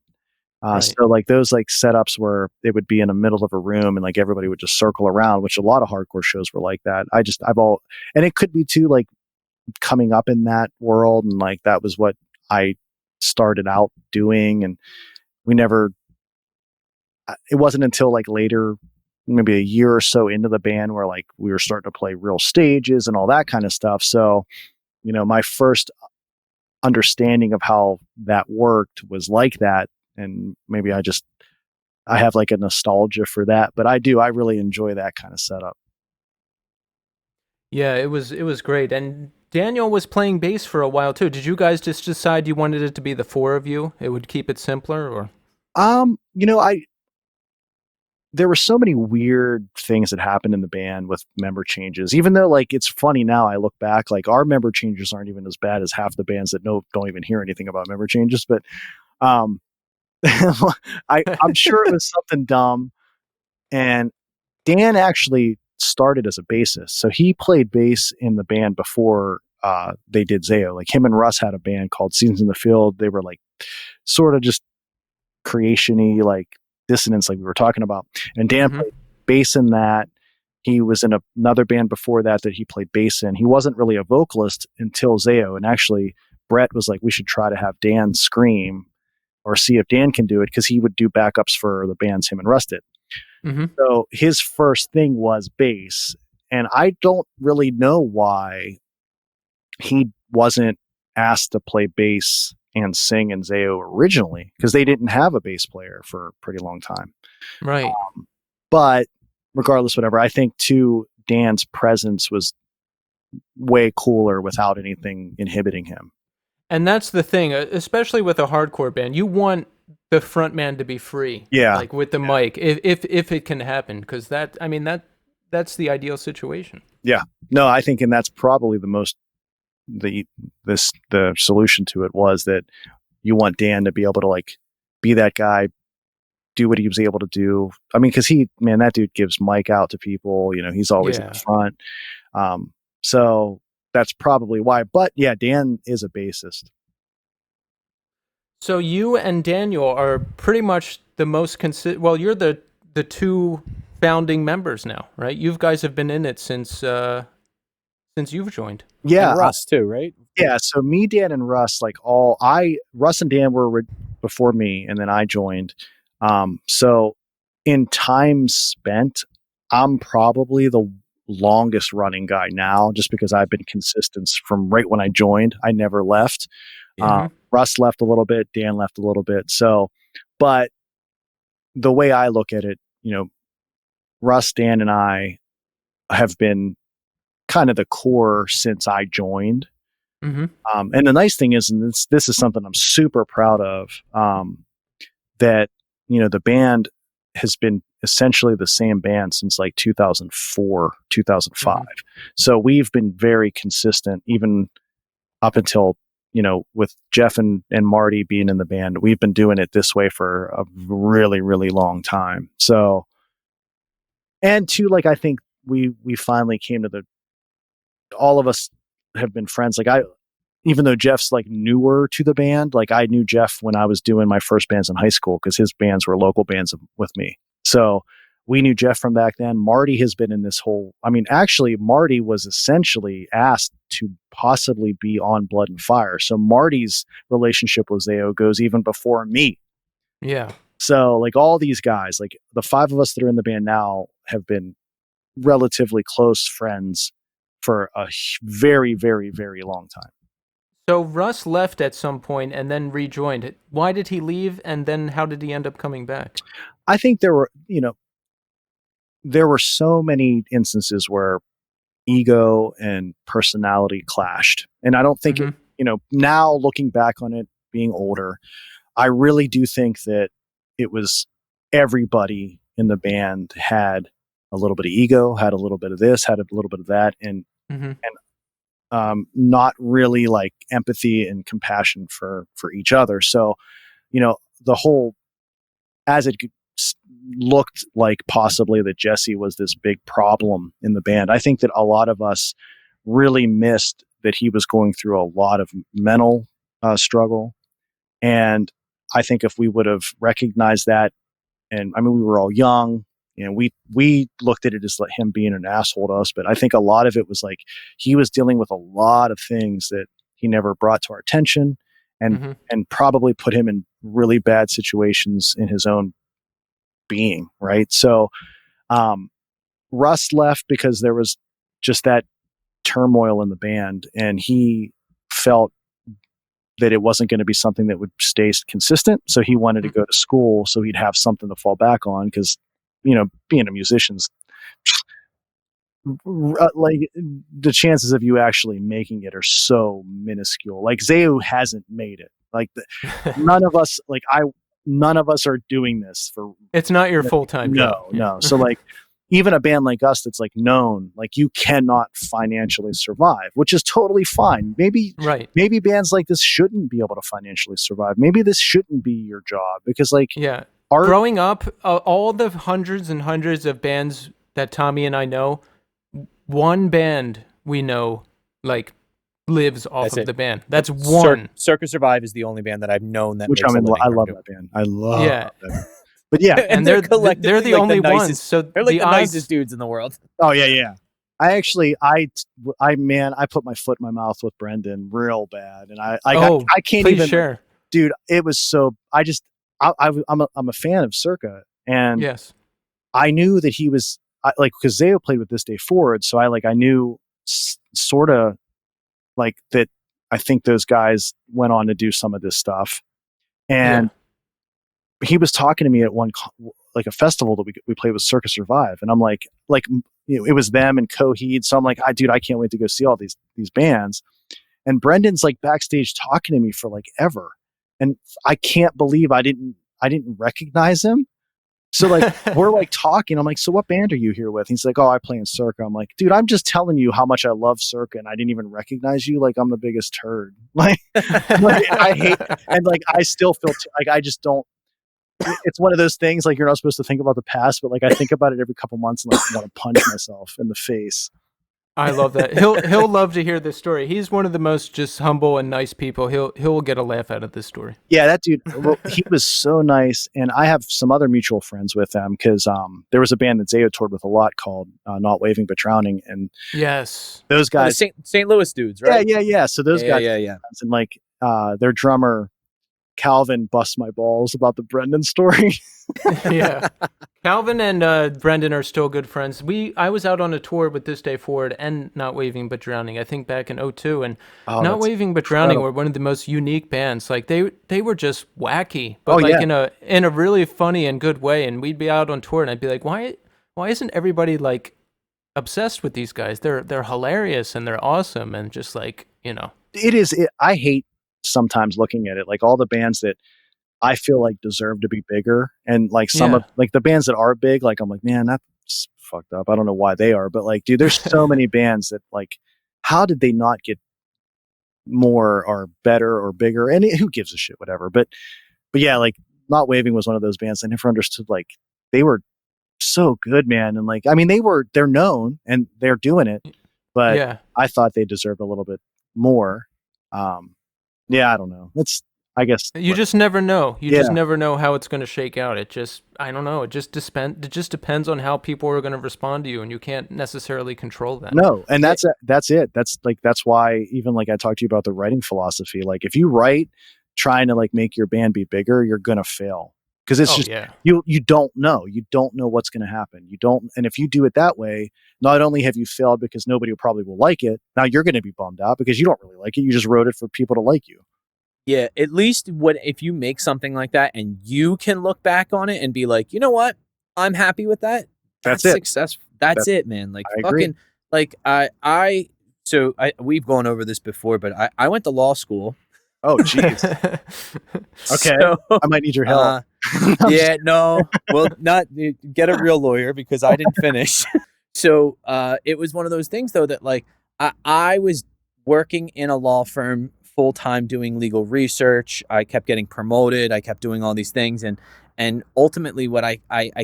So like those like setups where it would be in the middle of a room and like everybody would just circle around, which a lot of hardcore shows were like that. And it could be too like coming up in that world, and like that was what I started out doing, and it wasn't until like later, maybe a year or so into the band, where like we were starting to play real stages and all that kind of stuff. So, my first understanding of how that worked was like that. And maybe I have like a nostalgia for that, but I really enjoy that kind of setup. Yeah, it was great. And Daniel was playing bass for a while too. Did you guys just decide you wanted it to be the four of you? It would keep it simpler, or? there were so many weird things that happened in the band with member changes. Even though, like, it's funny now, I look back, like, our member changes aren't even as bad as half the bands that don't even hear anything about member changes. But um, I'm sure it was something dumb. And Dan actually started as a bassist, so he played bass in the band before they did Zao. Like, him and Russ had a band called Seasons in the Field. They were like sort of just creation-y, like dissonance, like we were talking about. And Dan Mm-hmm. played bass in that. He was in another band before that he played bass in. He wasn't really a vocalist until Zao. And actually, Brett was like, we should try to have Dan scream or see if Dan can do it, because he would do backups for the bands him and Russ did. Mm-hmm. So his first thing was bass. And I don't really know why he wasn't asked to play bass and sing in Zao originally, because they didn't have a bass player for a pretty long time. Right. But regardless, whatever, I think too, Dan's presence was way cooler without anything inhibiting him. And that's the thing, especially with a hardcore band, you want the front man to be free, Yeah. like with the mic, if it can happen, because that's the ideal situation. Yeah. No, I think, and that's probably the solution to it was that you want Dan to be able to like be that guy, do what he was able to do. I mean, because that dude gives mic out to people. He's always in Yeah. the front. So that's probably why. But yeah, Dan is a bassist. So you and Daniel are pretty much the most well, you're the two founding members now, right? You guys have been in it since you've joined. Yeah, And Russ too, right? yeah. So me, Dan, and Russ, Russ and Dan were before me, and then I joined. So in time spent, I'm probably the longest running guy now, just because I've been consistent from right when I joined. I never left. Mhm. Russ left a little bit, Dan left a little bit. So, but the way I look at it, Russ, Dan, and I have been kind of the core since I joined. Mhm. And the nice thing is, and this is something I'm super proud of, that the band has been essentially the same band since like 2004, 2005. Mhm. So we've been very consistent, even up until with Jeff and Marty being in the band. We've been doing it this way for a really, really long time. So, and two, like, I think we finally came to all of us have been friends. Like, even though Jeff's like newer to the band, like I knew Jeff when I was doing my first bands in high school, because his bands were local bands with me. So we knew Jeff from back then. Marty has been in this whole, actually Marty was essentially asked to possibly be on Blood and Fire. So Marty's relationship with Zao goes even before me. Yeah. So like all these guys, like the five of us that are in the band now, have been relatively close friends for a very, very, very long time. So Russ left at some point and then rejoined. Why did he leave, and then how did he end up coming back? I think there were so many instances where ego and personality clashed. And I don't think Mhm. now looking back on it, being older, I really do think that it was everybody in the band had a little bit of ego, had a little bit of this, had a little bit of that, and Mhm. not really like empathy and compassion for each other. So, the whole, as it looked like possibly that Jesse was this big problem in the band, I think that a lot of us really missed that he was going through a lot of mental struggle. And I think if we would have recognized that, and we were all young, we looked at it as like him being an asshole to us, but I think a lot of it was like he was dealing with a lot of things that he never brought to our attention, and Mhm. probably put him in really bad situations in his own being, right? So Russ left because there was just that turmoil in the band, and he felt that it wasn't going to be something that would stay consistent. So he wanted to go to school so he'd have something to fall back on, because, being a musician's like the chances of you actually making it are so minuscule. Like Zao hasn't made it. Like none of us, like none of us are doing this for It's not your full-time job. no. So like even a band like us that's like known, like you cannot financially survive, which is totally fine. Maybe Right. maybe bands like this shouldn't be able to financially survive. Maybe this shouldn't be your job because like Yeah. art. Growing up, all the hundreds and hundreds of bands that Tommy and I know, one band we know like lives off That's of it. the band. That's one. Circa Survive is the only band that I've known that Which makes a living I from love doing that band. I love Yeah. that band. But yeah, And they're collectively, the like, only nicest- ones. So They're like the odds, nicest dudes in the world. oh yeah. I actually, I put my foot in my mouth with Brendan real bad, and I can't please even, share. dude. It was so. I'm a fan of Circa, and Yes. I knew that he was like because Zao played with This Day Forward, so I knew sort of like that. I think those guys went on to do some of this stuff, and he was talking to me at like a festival that we played with Circus Survive, and I'm like it was them and Coheed, so I'm like, dude, I can't wait to go see all these bands. And Brendan's like backstage talking to me for like ever, and I can't believe I didn't recognize him. So like we're like talking, I'm like, so what band are you here with? He's like, oh, I play in Circa. I'm like, dude, I'm just telling you how much I love Circa, and I didn't even recognize you. Like I'm the biggest turd. Like I hate, and like I still feel like I just don't. It's one of those things like you're not supposed to think about the past, but like I think about it every couple months and like want to punch myself in the face. I love that. He'll love to hear this story. He's one of the most just humble and nice people. He'll get a laugh out of this story. Yeah, that dude, he was so nice. And I have some other mutual friends with him because there was a band that Zao toured with a lot called Not Waving But Drowning. And yes, those guys, St. Louis dudes, right? Yeah. So those guys, yeah. And like their drummer Calvin busts my balls about the Brendan story. Yeah. Calvin and Brendan are still good friends. I was out on a tour with This Day Forward and Not Waving But Drowning, I think back in 2002, and Not Waving But Drowning were one of the most unique bands. Like they were just wacky, but in a really funny and good way. And we'd be out on tour and I'd be like, why isn't everybody like obsessed with these guys? They're hilarious and they're awesome and just like, It is I hate sometimes looking at it like all the bands that I feel like deserve to be bigger, and like some of like the bands that are big, like I'm like, man, that's fucked up. I don't know why they are, but like, dude, there's so many bands that like, how did they not get more or better or bigger? And who gives a shit, whatever. But yeah, like Not Waving was one of those bands I never understood. Like they were so good, man, and like I mean they're known and they're doing it, but I thought they deserved a little bit more. Yeah, I don't know. I guess you just never know. You just never know how it's going to shake out. I don't know. It just depends on how people are going to respond to you, and you can't necessarily control that. No, and that's it. That's why even like I talked to you about the writing philosophy. Like if you write trying to like make your band be bigger, you're gonna fail because it's you don't know. You don't know what's going to happen. You don't, and if you do it that way, not only have you failed because nobody probably will like it. Now you're going to be bummed out because you don't really like it. You just wrote it for people to like you. Yeah, at least if you make something like that and you can look back on it and be like, you know what, I'm happy with that. That's it. Success. That's it, man. Like I fucking, agree. like we've gone over this before, but I went to law school. Oh, jeez. Okay, so, I might need your help. Yeah, no, well, not get a real lawyer because I didn't finish. So it was one of those things though that like I was working in a law firm full-time doing legal research. I kept getting promoted. I kept doing all these things. And ultimately what I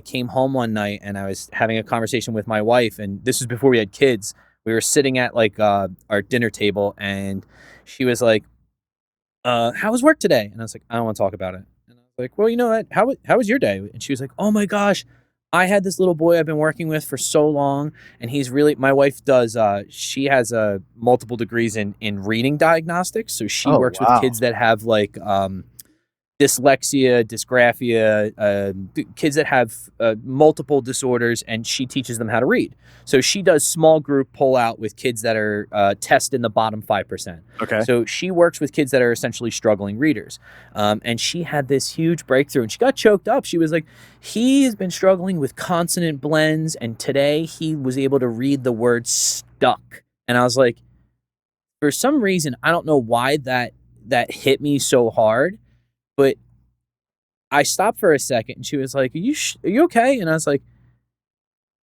came home one night and I was having a conversation with my wife, and this was before we had kids. We were sitting at like our dinner table and she was like, how was work today? And I was like, I don't want to talk about it. And I was like, well, you know what? How was your day? And she was like, oh my gosh, I had this little boy I've been working with for so long, and he's really, my wife does, she has multiple degrees in reading diagnostics, so she works with kids that have like dyslexia, dysgraphia, kids that have multiple disorders, and she teaches them how to read. So she does small group pull out with kids that are test in the bottom 5%. Okay. So she works with kids that are essentially struggling readers. And she had this huge breakthrough and she got choked up. She was like, he has been struggling with consonant blends, and today he was able to read the word stuck. And I was like, for some reason, I don't know why that hit me so hard, but I stopped for a second and she was like, are you okay? And I was like,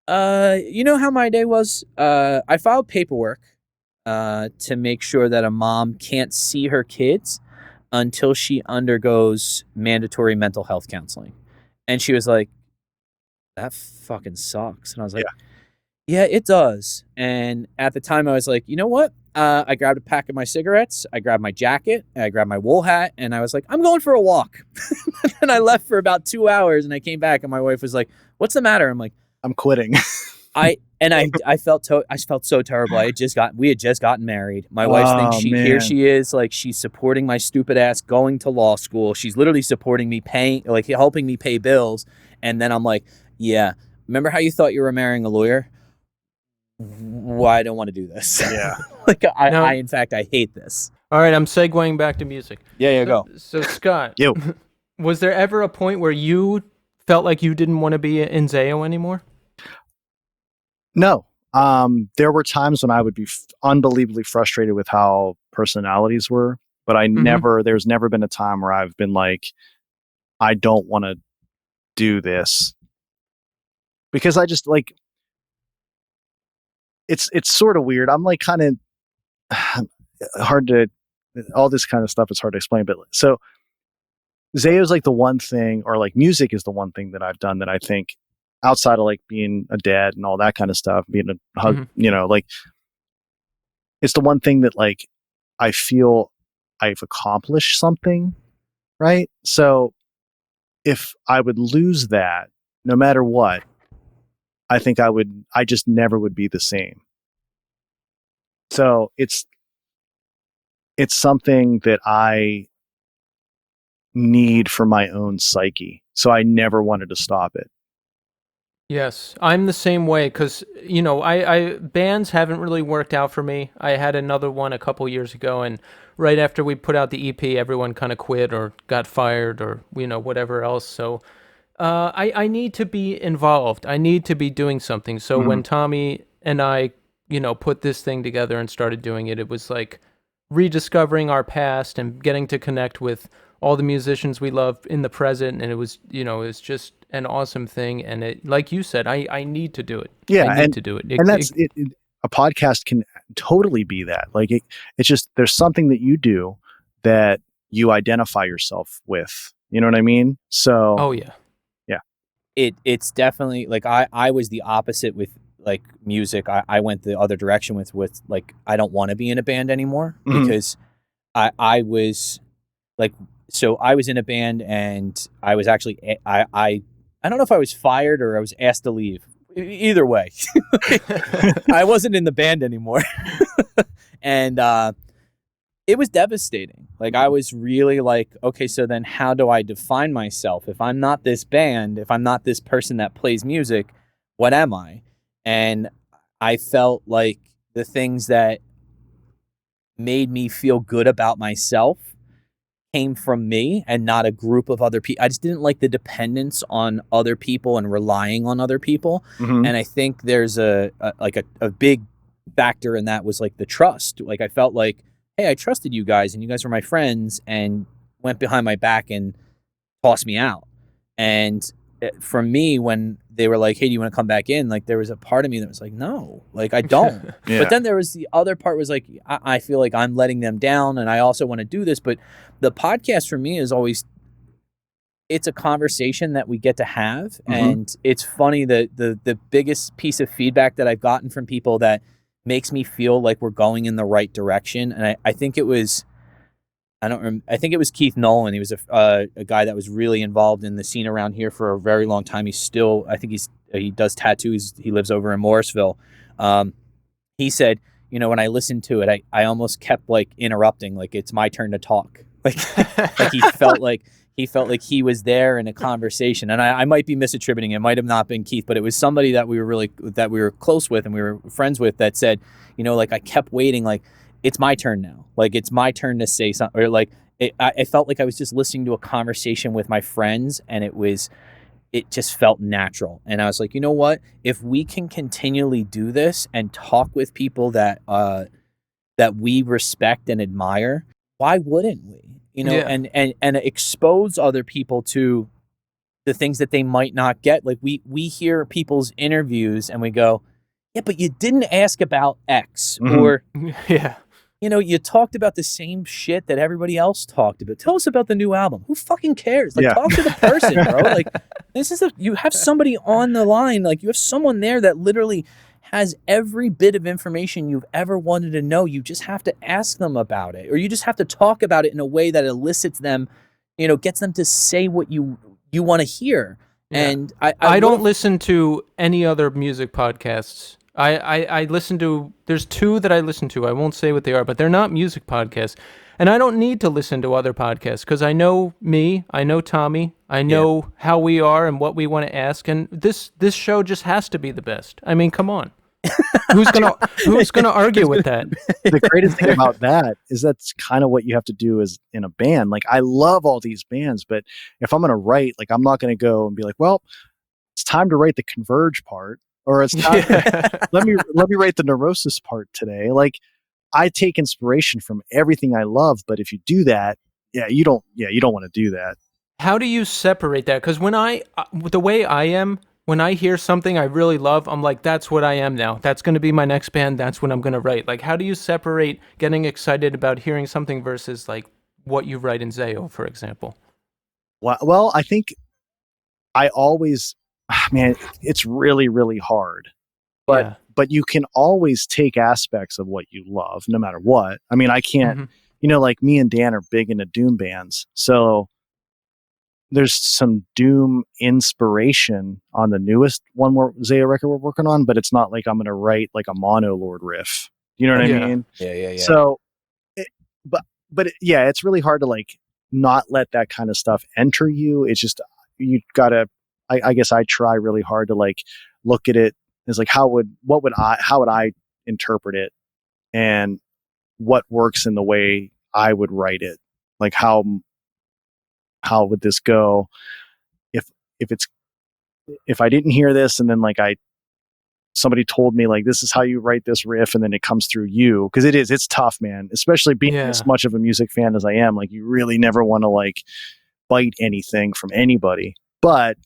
you know how my day was? I filed paperwork to make sure that a mom can't see her kids until she undergoes mandatory mental health counseling. And she was like, that fucking sucks. And I was like, yeah, it does. And at the time I was like, you know what? I grabbed a pack of my cigarettes, I grabbed my jacket, I grabbed my wool hat, and I was like, I'm going for a walk. And I left for about 2 hours and I came back and my wife was like, what's the matter? I'm like, I'm quitting. I felt so terrible. We had just gotten married. My wife thinks here she is, like, she's supporting my stupid ass going to law school. She's literally supporting me, helping me pay bills. And then I'm like, yeah, remember how you thought you were marrying a lawyer? Why I don't want to do this. Yeah. In fact, I hate this. All right, I'm segueing back to music. Yeah, go. So Scott, Yo. Was there ever a point where you felt like you didn't want to be in Zao anymore? No. There were times when I would be unbelievably frustrated with how personalities were, but there's never been a time where I've been like, I don't want to do this. Because I just like, it's sort of weird. I'm like kind of all this kind of stuff is hard to explain, but so Zao is like the one thing, or like music is the one thing that I've done that I think, outside of like being a dad and all that kind of stuff, being a husband, like it's the one thing that like I feel I've accomplished something, right? So if I would lose that, no matter what, I think I just never would be the same. So it's something that I need for my own psyche. So I never wanted to stop it. Yes, I'm the same way because, I bands haven't really worked out for me. I had another one a couple years ago, and right after we put out the EP, everyone kind of quit or got fired or, whatever else. So I need to be involved. I need to be doing something. So when Tommy and I, put this thing together and started doing it, it was like rediscovering our past and getting to connect with all the musicians we love in the present. And it was, it's just an awesome thing. And it, like you said, I need to do it. Yeah. I need to do it. And that's it. A podcast can totally be that. Like it's just, there's something that you do that you identify yourself with. You know what I mean? So. Oh yeah. It's definitely like I was the opposite with like music. I went the other direction with like, I don't want to be in a band anymore because I was like, so I was in a band and I was actually, I don't know if I was fired or I was asked to leave. Either way, I wasn't in the band anymore. And it was devastating. Like I was really like, okay, so then how do I define myself? If I'm not this band, if I'm not this person that plays music, what am I? And I felt like the things that made me feel good about myself came from me and not a group of other people. I just didn't like the dependence on other people and relying on other people. And I think there's a big factor in that was like the trust. Like I felt like, hey, I trusted you guys and you guys were my friends and went behind my back and tossed me out. And for me, when they were like, hey, do you want to come back in? Like there was a part of me that was like, no, like I don't. Yeah. But then there was the other part was like, I feel like I'm letting them down and I also want to do this. But the podcast for me is always, it's a conversation that we get to have. And it's funny that the biggest piece of feedback that I've gotten from people that makes me feel like we're going in the right direction. And I think it was, I think it was Keith Nolan. He was a guy that was really involved in the scene around here for a very long time. He's still, I think he does tattoos. He lives over in Morrisville. He said, when I listened to it, I almost kept like interrupting, like it's my turn to talk. Like he felt like he was there in a conversation. And I might be misattributing. It might have not been Keith, but it was somebody that we were close with and we were friends with that said, like I kept waiting, like it's my turn now. Like it's my turn to say something, or like I felt like I was just listening to a conversation with my friends and it just felt natural. And I was like, you know what, if we can continually do this and talk with people that we respect and admire, why wouldn't we? And expose other people to the things that they might not get. Like we hear people's interviews and we go, yeah, but you didn't ask about X, or Yeah. you talked about the same shit that everybody else talked about. Tell us about the new album. Who fucking cares? Like, Yeah. talk to the person, bro. Like, you have somebody on the line. Like, you have someone there that literally has every bit of information you've ever wanted to know. You just have to ask them about it, or you just have to talk about it in a way that elicits them, gets them to say what you want to hear. Yeah. And I don't listen to any other music podcasts. I listen to, there's two that I listen to. I won't say what they are, but they're not music podcasts. And I don't need to listen to other podcasts because I know me, I know Tommy, I know how we are and what we want to ask. And this show just has to be the best. I mean, come on. Who's gonna argue with that? The greatest thing about that is that's kind of what you have to do is in a band. Like, I love all these bands, but if I'm going to write, like, I'm not going to go and be like, well, it's time to write the Converge part, or it's time let me write the Neurosis part today. Like, I take inspiration from everything I love, but if you do that, you don't want to do that. How do you separate that? Because the way I am, when I hear something I really love, I'm like, that's what I am now. That's going to be my next band. That's what I'm going to write. Like, how do you separate getting excited about hearing something versus like what you write in Zao, for example? Well, I think I always, man, it's really, really hard. But you can always take aspects of what you love, no matter what. I mean, I can't, like me and Dan are big into Doom bands. So there's some Doom inspiration on the newest Zao record we're working on, but it's not like I'm going to write like a Monolord riff. You know what I mean? Yeah. So, it's really hard to like not let that kind of stuff enter you. It's just, you gotta, I guess I try really hard to like look at it as like, how would I interpret it, and what works in the way I would write it? Like, how would this go if I didn't hear this and then like somebody told me like, this is how you write this riff, and then it comes through you, because it's tough, man, especially being as much of a music fan as I am. Like, you really never want to like bite anything from anybody, but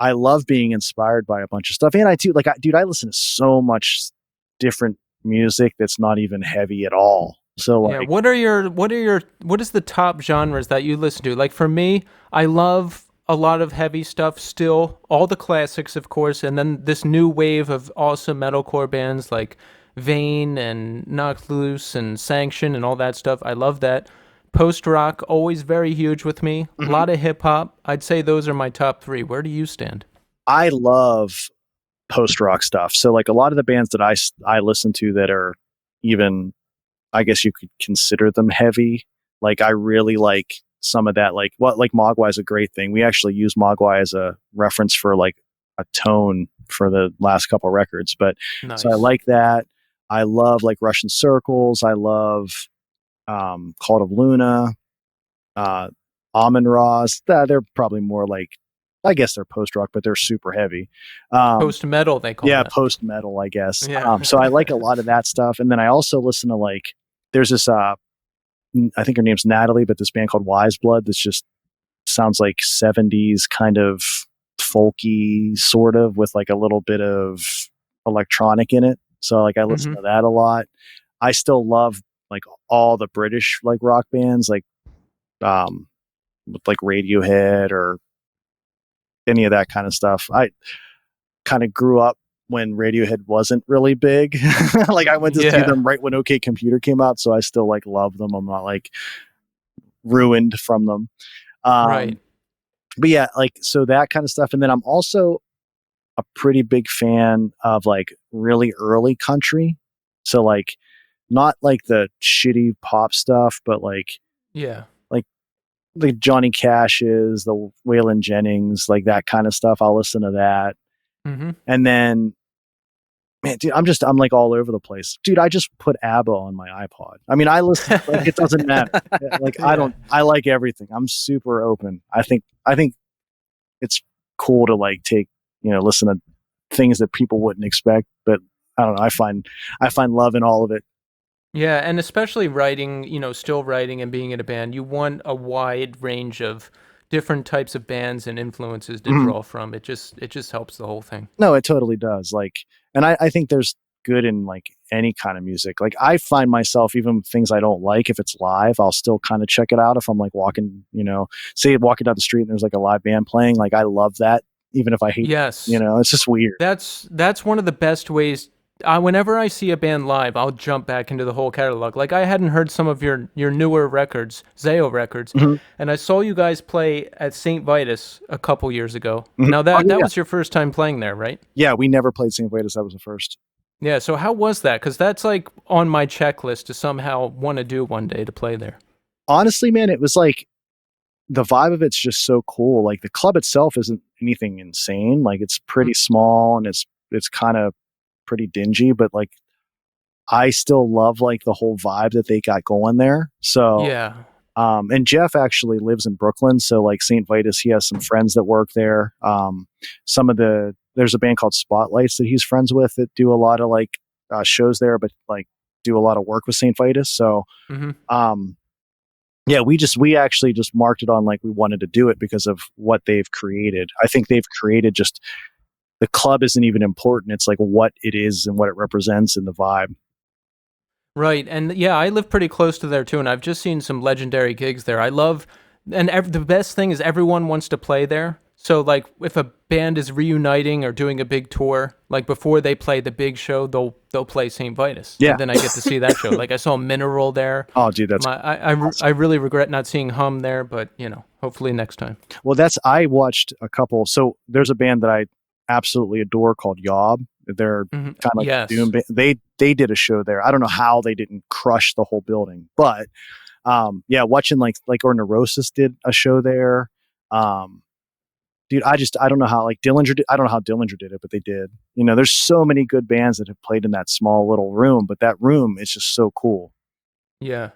I love being inspired by a bunch of stuff. And I too, like, I listen to so much different music that's not even heavy at all. So like, what is the top genres that you listen to? Like, for me, I love a lot of heavy stuff still, all the classics, of course, and then this new wave of awesome metalcore bands like Vane and Knocked Loose and Sanction and all that stuff. I love that. Post rock, always very huge with me. A lot of hip hop. I'd say those are my top three. Where do you stand? I love post rock stuff. So like, a lot of the bands that I listen to that are even, I guess you could consider them heavy. Like, I really like some of that. Like, Mogwai is a great thing. We actually use Mogwai as a reference for like a tone for the last couple records. But Nice. So I like that. I love like Russian Circles. I love Cult of Luna, Amon Ra's. They're probably more like, I guess they're post rock, but they're super heavy. Post metal, they call it. Post metal, I guess. Yeah. So I like a lot of that stuff. And then I also listen to like, there's this, I think her name's Natalie, but this band called Wise Blood that's just sounds like 70s kind of folky, sort of, with like a little bit of electronic in it. So like, I listen to that a lot. I still love like all the British like rock bands, like with like Radiohead or any of that kind of stuff. I kind of grew up when Radiohead wasn't really big. Like, I went to see them right when OK Computer came out, so I still like love them. I'm not like ruined from them. Right. But yeah, like, so that kind of stuff. And then I'm also a pretty big fan of like really early country. So like, not like the shitty pop stuff, but like Johnny Cash's, the Waylon Jennings, like that kind of stuff. I'll listen to that. And then, man, dude, I'm like all over the place. Dude, I just put ABBA on my iPod. I mean, I listen, like, it doesn't matter. Like, I like everything. I'm super open. I think it's cool to like listen to things that people wouldn't expect, but I don't know. I find love in all of it. Yeah, and especially writing, still writing and being in a band, you want a wide range of different types of bands and influences to Mhm. draw from. It just helps the whole thing. No, it totally does. Like, and I think there's good in like any kind of music. Like I find myself, even things I don't like, if it's live, I'll still kind of check it out. If I'm like walking, say walking down the street and there's like a live band playing, like I love that, even if I hate, Yes. it's just weird. That's one of the best ways. Whenever I see a band live, I'll jump back into the whole catalog. Like I hadn't heard some of your newer records, Zao records, Mhm. and I saw you guys play at St. Vitus a couple years ago. Mhm. Now Oh, that yeah. was your first time playing there, right? Yeah, we never played St. Vitus. That was the first. Yeah. So how was that? Because that's like on my checklist to somehow want to do one day to play there. Honestly, man, it was like the vibe of it's just so cool. Like the club itself isn't anything insane. Like it's pretty small and it's kind of pretty dingy, but like I still love like the whole vibe that they got going there. So, Yeah. and Jeff actually lives in Brooklyn. So like St. Vitus, he has some friends that work there. There's a band called Spotlights that he's friends with that do a lot of like shows there, but like do a lot of work with St. Vitus. So, Hmm. yeah, we actually just marked it on like we wanted to do it because of what they've created. I think they've created just the club isn't even important. It's like what it is and what it represents and the vibe. Right. And yeah, I live pretty close to there too, and I've just seen some legendary gigs there. I love, and the best thing is everyone wants to play there. So like if a band is reuniting or doing a big tour, like before they play the big show, they'll play St. Vitus. Yeah. And then I get to see that show. Like I saw Mineral there. Oh, dude, that's I really regret not seeing Hum there, but hopefully next time. well. I watched a couple. So there's a band that I absolutely adore called Yob. They're kind of like Yes. doom. They did a show there. I don't know how they didn't crush the whole building, but yeah, watching like or Neurosis did a show there. Dude, I don't know how like Dillinger did, I don't know how Dillinger did it, but they did. There's so many good bands that have played in that small little room, but that room is just so cool. Yeah.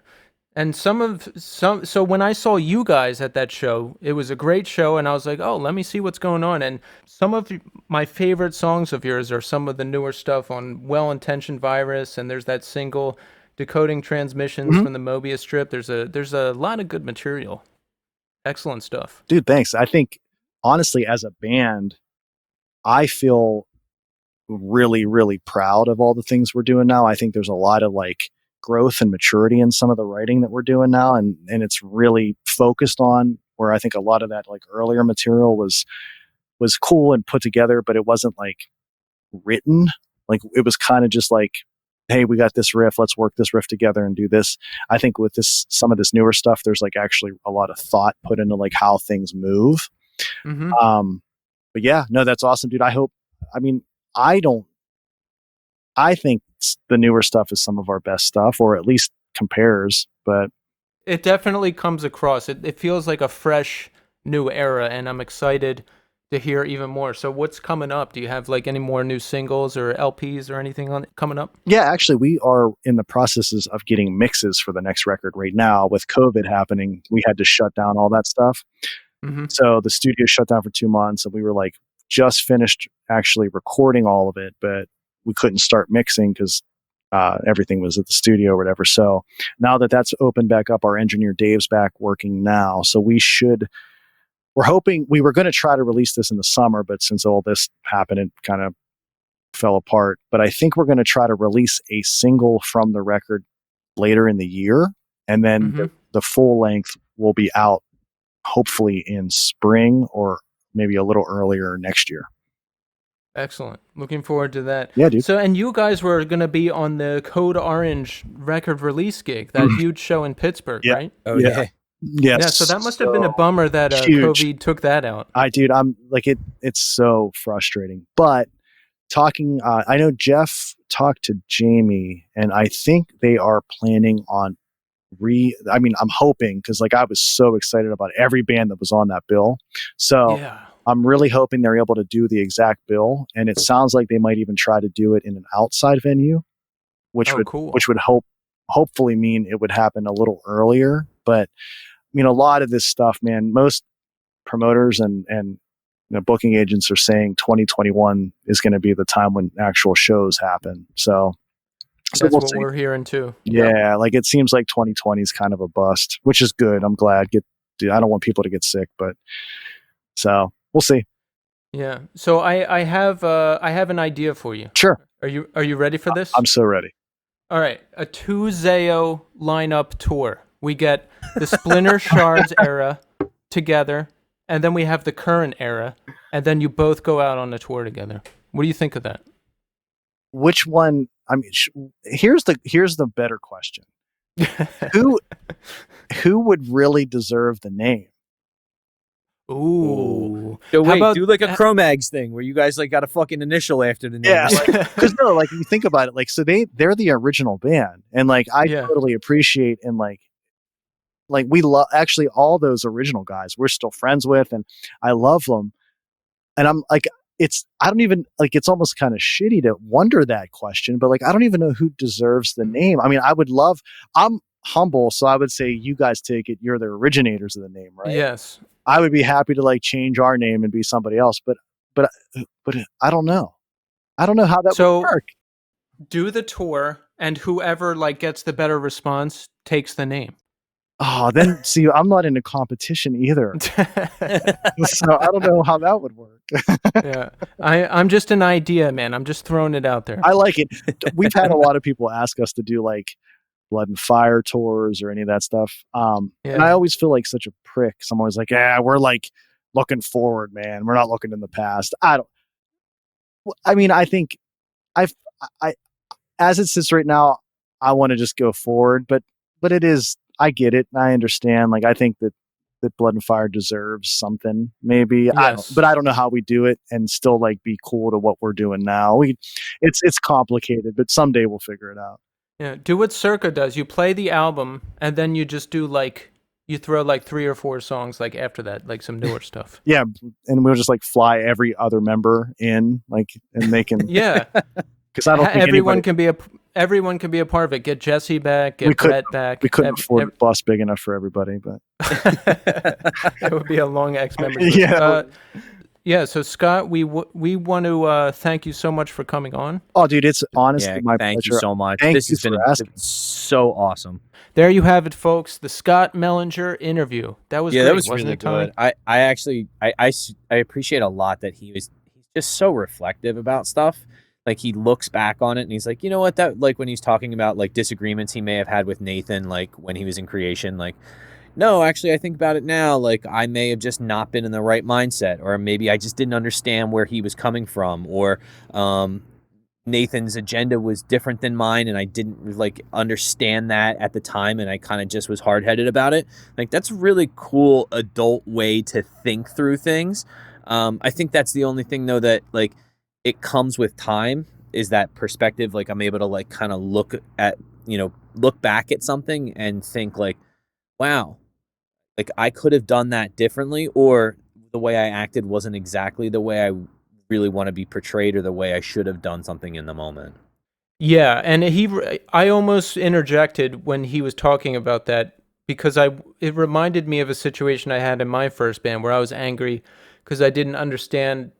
And so when I saw you guys at that show, it was a great show, and I was like, oh, let me see what's going on. And some of my favorite songs of yours are some of the newer stuff on Well-Intentioned Virus, and there's that single Decoding Transmissions Mhm. from the Mobius strip. There's a lot of good material. Excellent stuff. Dude, thanks. I think honestly, as a band, I feel really, really proud of all the things we're doing now. I think there's a lot of like growth and maturity in some of the writing that we're doing now. And it's really focused on where I think a lot of that like earlier material was cool and put together, but it wasn't like written. Like it was kind of just like, hey, we got this riff, let's work this riff together and do this. I think with some of this newer stuff, there's like actually a lot of thought put into like how things move. Hmm. But yeah, no, that's awesome, dude. I mean, I don't, I think the newer stuff is some of our best stuff, or at least compares. But It definitely comes across. It feels like a fresh new era, and I'm excited to hear even more. So what's coming up? Do you have like any more new singles or LPs or anything coming up? yeah, actually, we are in the processes of getting mixes for the next record right now. With COVID happening, we had to shut down all that stuff. Hmm. So the studio shut down for 2 months, and we were like just finished actually recording all of it, but we couldn't start mixing because everything was at the studio or whatever. So now that that's opened back up, our engineer Dave's back working now. So we're hoping we were going to try to release this in the summer, but since all this happened, it kind of fell apart. But I think we're going to try to release a single from the record later in the year, and then Hmm. the full length will be out hopefully in spring or maybe a little earlier next year. Excellent. Looking forward to that. Yeah, dude. So, and you guys were going to be on the Code Orange record release gig, that huge show in Pittsburgh, Yeah. right? Oh Yeah. yeah. Yes. Yeah, so that must have been a bummer that huge. COVID took that out. Dude, I'm like it's so frustrating. But I know Jeff talked to Jamie, and I think they are planning on I'm hoping, because like I was so excited about every band that was on that bill. So Yeah. I'm really hoping they're able to do the exact bill, and it sounds like they might even try to do it in an outside venue, which Oh, would cool. hopefully mean it would happen a little earlier. But a lot of this stuff, man, most promoters and booking agents are saying 2021 is going to be the time when actual shows happen. So That's we'll what see. we're hearing too. Yeah, like it seems like 2020 is kind of a bust, which is good. I'm glad. do. I don't want people to get sick, but so we'll see. Yeah. So I have an idea for you. Sure. Are you ready for this? I'm so ready. All right, a 2 Zao lineup tour. We get the Splinter Shards era together, and then we have the current era, and then you both go out on a tour together. What do you think of that? Which one? I mean, here's the better question. Who would really deserve the name? Ooh. So How wait, about- do like a Chromags thing where you guys like got a fucking initial after the name. Yeah, because no, like you think about it, like so they're the original band, and like I Yeah. totally appreciate and like we love actually all those original guys we're still friends with, and I love them, and I'm like I don't even like it's almost kind of shitty to wonder that question, but like I don't even know who deserves the name. I mean, I'm humble, so I would say you guys take it. You're the originators of the name, right? Yes. I would be happy to like change our name and be somebody else, but I don't know. I don't know how that would work. Do the tour, and whoever like gets the better response takes the name. Oh, then see, I'm not in a competition either, so I don't know how that would work. Yeah, I'm just an idea, man. I'm just throwing it out there. I like it. We've had a lot of people ask us to do like Blood and Fire tours or any of that stuff. And I always feel like such a prick. I'm always like, yeah, we're like looking forward, man. We're not looking in the past. I think I, as it sits right now, I want to just go forward, but it is, I get it. And I understand. Like, I think that Blood and Fire deserves something, maybe. Yes. But I don't know how we do it and still like be cool to what we're doing now. It's complicated, but someday we'll figure it out. Yeah, do what Circa does. You play the album, and then you just do like you throw like 3 or 4 songs like after that, like some newer stuff. Yeah, and we'll just like fly every other member in, like, and they can. Yeah, because I don't think everyone can be a part of it. Get Jesse back, get Brett back. We couldn't afford a bus big enough for everybody, but it would be a long X membership. Yeah. Yeah, so Scott, we want to thank you so much for coming on. Oh, dude, it's honestly my pleasure. Thank you so much. This has been so awesome. There you have it, folks. The Scott Mellinger interview. That was great, that was wasn't really it, Tommy? good. I actually appreciate a lot that he's just so reflective about stuff. Like he looks back on it and he's like, you know what, that like when he's talking about like disagreements he may have had with Nathan, like when he was in Creation, like, no, actually, I think about it now. Like, I may have just not been in the right mindset, or maybe I just didn't understand where he was coming from, or Nathan's agenda was different than mine, and I didn't like understand that at the time, and I kind of just was hard-headed about it. Like, that's a really cool adult way to think through things. I think that's the only thing, though, that like it comes with time is that perspective. Like, I'm able to like kind of look back at something and think like, wow. Like, I could have done that differently, or the way I acted wasn't exactly the way I really want to be portrayed or the way I should have done something in the moment. Yeah, and I almost interjected when he was talking about that because it reminded me of a situation I had in my first band where I was angry because I didn't understand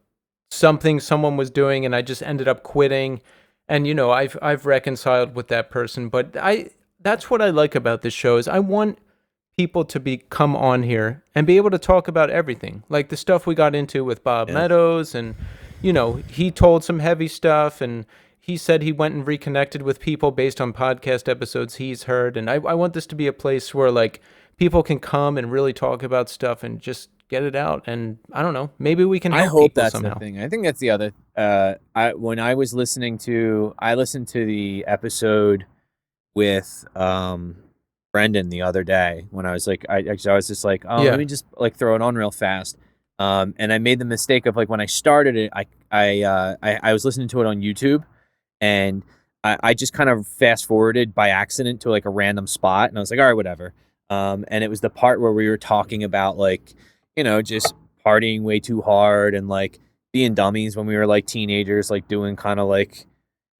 something someone was doing and I just ended up quitting. And, you know, I've reconciled with that person, but that's what I like about this show is I want people to come on here and be able to talk about everything, like the stuff we got into with Bob Meadows, and you know, he told some heavy stuff, and he said he went and reconnected with people based on podcast episodes he's heard, and I want this to be a place where like people can come and really talk about stuff and just get it out, and I don't know, maybe we can help I hope people that's somehow. the thing. I think that's the other I listened to the episode with Brendan the other day when I was like, I was just like, let me just like throw it on real fast. And I made the mistake of like when I started it, I was listening to it on YouTube, and I just kind of fast forwarded by accident to like a random spot, and I was like, all right, whatever. And it was the part where we were talking about like, you know, just partying way too hard and like being dummies when we were like teenagers, like doing kind of like,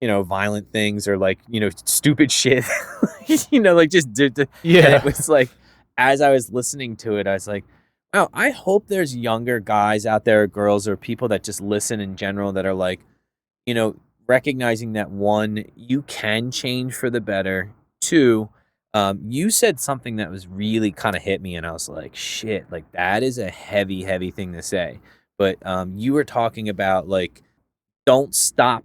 you know, violent things or like, you know, stupid shit, you know, like just yeah. And it was like, as I was listening to it, I was like, wow, I hope there's younger guys out there, girls, or people that just listen in general that are like, you know, recognizing that one, you can change for the better. Two, You said something that was really kind of hit me, and I was like, shit, like that is a heavy, heavy thing to say. But you were talking about like, don't stop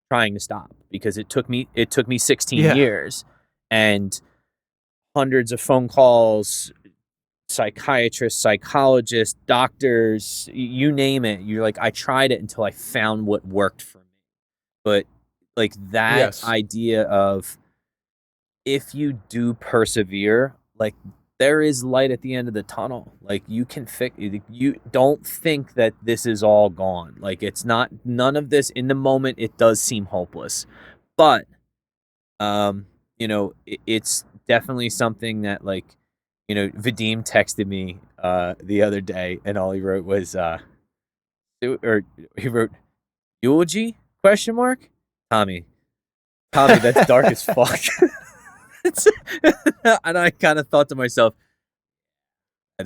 trying to stop, because it took me 16 Yeah. years and hundreds of phone calls, psychiatrists, psychologists, doctors, you name it. You're like, I tried it until I found what worked for me. But like that Yes. idea of, if you do persevere, like there is light at the end of the tunnel. Like you can fix. You don't think that this is all gone. Like it's not. None of this in the moment. It does seem hopeless, but it's definitely something that, like, Vadim texted me the other day, and all he wrote was or he wrote eulogy question mark. Tommy, that's dark as fuck. And I kind of thought to myself, it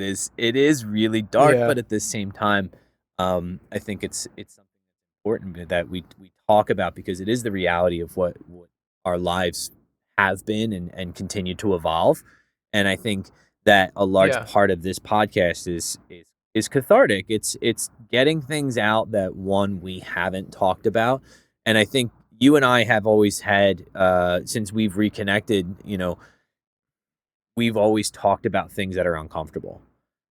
is really dark, Yeah. but at the same time, I think it's something important that we talk about, because it is the reality of what our lives have been and continue to evolve. And I think that a large Yeah. part of this podcast is cathartic. It's getting things out that, one, we haven't talked about. And I think you and I have always had, since we've reconnected, we've always talked about things that are uncomfortable.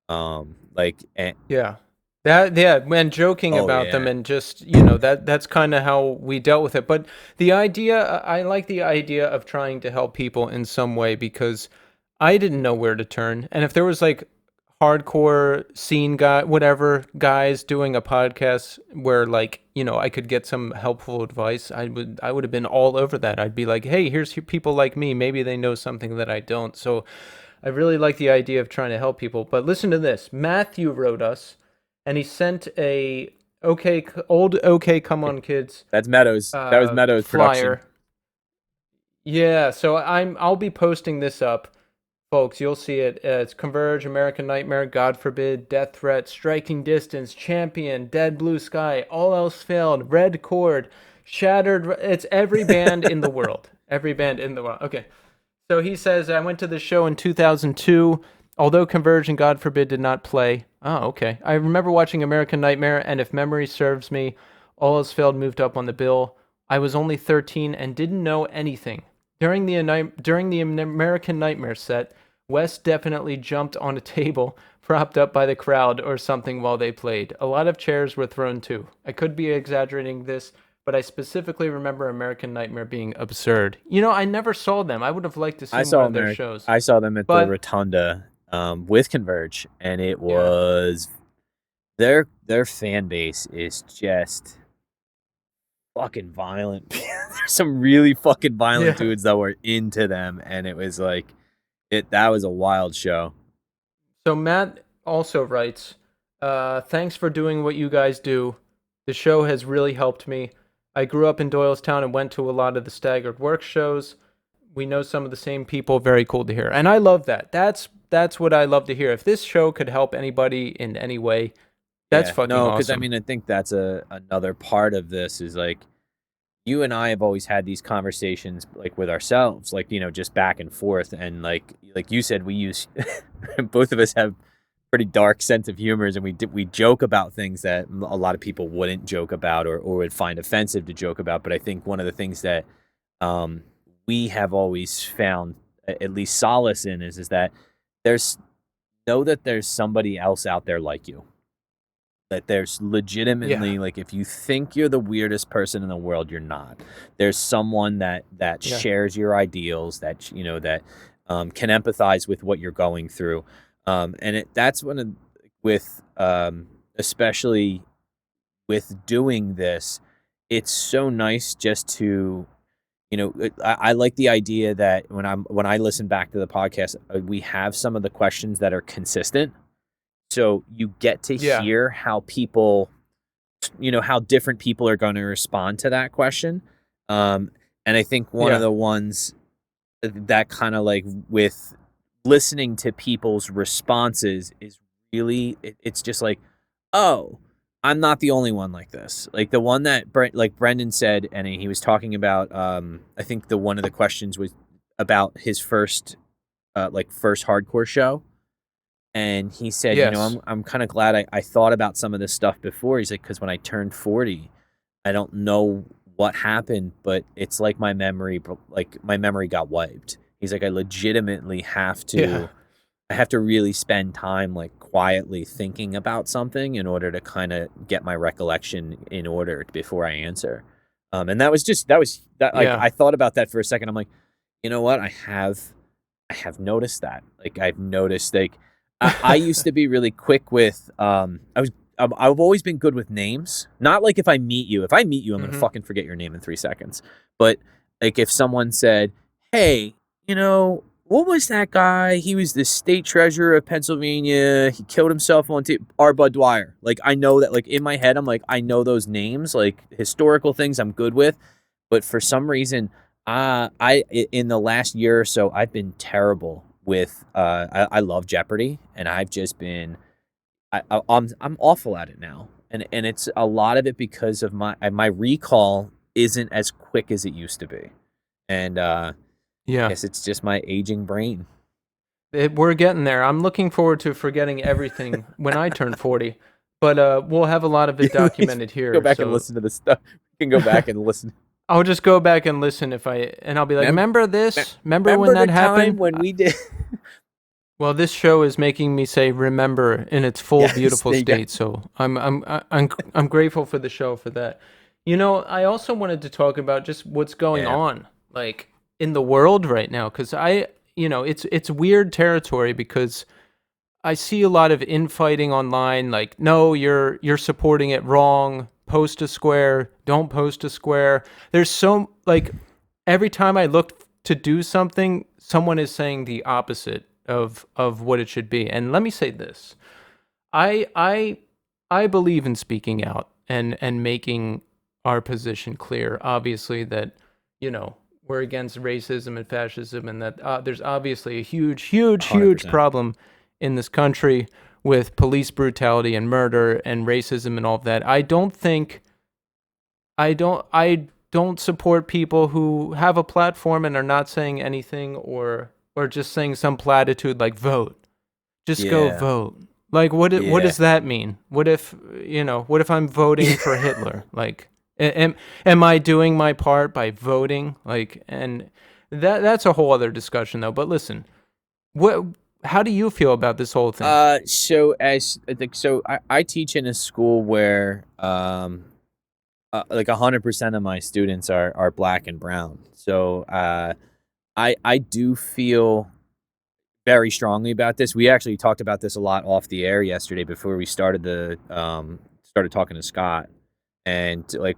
Yeah. When joking Oh about them, yeah, and just, that's kind of how we dealt with it. But the idea, I like the idea of trying to help people in some way, because I didn't know where to turn. And if there was like hardcore scene guy, whatever guys doing a podcast where, like, I could get some helpful advice, I would have been all over that. I'd be like, hey, here's people like me. Maybe they know something that I don't. So I really like the idea of trying to help people. But listen to this. Matthew wrote us, and he sent a okay, come on kids that's Meadows. That was Meadows production. flyer. Yeah, so I'll be posting this up, folks. You'll see it. It's Converge, American Nightmare, God Forbid, Death Threat, Striking Distance, Champion, Dead Blue Sky, All Else Failed, Red Chord, Shattered. It's every band in the world. Every band in the world. Okay. So he says, I went to the show in 2002, although Converge and God Forbid did not play. Oh, okay. I remember watching American Nightmare, and if memory serves me, All Else Failed moved up on the bill. I was only 13 and didn't know anything. During the American Nightmare set, Wes definitely jumped on a table propped up by the crowd or something while they played. A lot of chairs were thrown too. I could be exaggerating this, but I specifically remember American Nightmare being absurd. I never saw them. I would have liked to see one of their shows. I saw them at the But Rotunda with Converge, and it yeah, was their fan base is just fucking violent. There's some really fucking violent yeah. dudes that were into them, and it was like that was a wild show. So Matt also writes, thanks for doing what you guys do. The show has really helped me. I grew up in Doylestown and went to a lot of the Staggered Work shows. We know some of the same people. Very cool to hear. And I love that. That's what I love to hear. If this show could help anybody in any way, that's Yeah, fucking no, because I awesome. mean, I think that's another part of this is like, you and I have always had these conversations like with ourselves, like, just back and forth. And like you said, we use, both of us have pretty dark sense of humors, and we joke about things that a lot of people wouldn't joke about, or would find offensive to joke about. But I think one of the things that we have always found at least solace in is that there's know that there's somebody else out there like you, that there's Yeah. legitimately, like, if you think you're the weirdest person in the world, you're not. There's someone that Yeah. shares your ideals, that that can empathize with what you're going through. And that's one of, with especially with doing this, it's so nice just to, I like the idea that when I listen back to the podcast, we have some of the questions that are consistent, so you get to Yeah. hear how people, how different people are going to respond to that question. And I think one of Yeah. the ones that kind of, like, with listening to people's responses is really, it's just like, oh, I'm not the only one like this. Like the one that like Brendan said, and he was talking about, I think one of the questions was about his first first hardcore show, and he said, Yes. I'm kind of glad I thought about some of this stuff before. He's like, because when I turned 40, I don't know what happened, but it's like my memory got wiped. He's like, I legitimately Yeah. have to really spend time like quietly thinking about something in order to kind of get my recollection in order before I answer. And that was that like Yeah. I thought about that for a second. I'm like, you know what? I have noticed that. Like I've noticed like I used to be really quick with I've always been good with names. Not like if I meet you. If I meet you, I'm gonna Hmm. fucking forget your name in 3 seconds. But like if someone said, "Hey, what was that guy? He was the state treasurer of Pennsylvania. He killed himself on R. Bud Dwyer." Like I know that. Like in my head, I'm like I know those names. Like historical things, I'm good with. But for some reason, in the last year or so, I've been terrible with. I love Jeopardy, and I've just been. I'm awful at it now, and it's a lot of it because of my recall isn't as quick as it used to be, and I Yeah. guess it's just my aging brain. We're getting there. I'm looking forward to forgetting everything when I turn 40, but we'll have a lot of it We documented go here. back and So listen to this stuff. We can go back and listen. I'll just go back and listen and I'll be like, Mem- remember me- this? Remember when Remember the that time happened? when we did? Well, this show is making me say remember in its full Yes, beautiful there you go. state. So I'm grateful for the show for that. I also wanted to talk about just what's going Yeah, on like in the world right now cuz it's weird territory because I see a lot of infighting online like no, you're supporting it wrong. Post a square, don't post a square. There's so like every time I look to do something, someone is saying the opposite of what it should be. And let me say this. I I I believe in speaking out and making our position clear. Obviously that, we're against racism and fascism and that there's obviously a huge huge huge 100%. problem in this country with police brutality and murder and racism and all of that. I don't support people who have a platform and are not saying anything or just saying some platitude like vote. Just go Yeah, vote. Like what yeah. does that mean? What if I'm voting for Hitler? Like am I doing my part by voting? Like and that's a whole other discussion though. But listen, what how do you feel about this whole thing? So as like, so I teach in a school where like 100% of my students are black and brown. So I do feel very strongly about this. We actually talked about this a lot off the air yesterday before we started talking to Scott, and like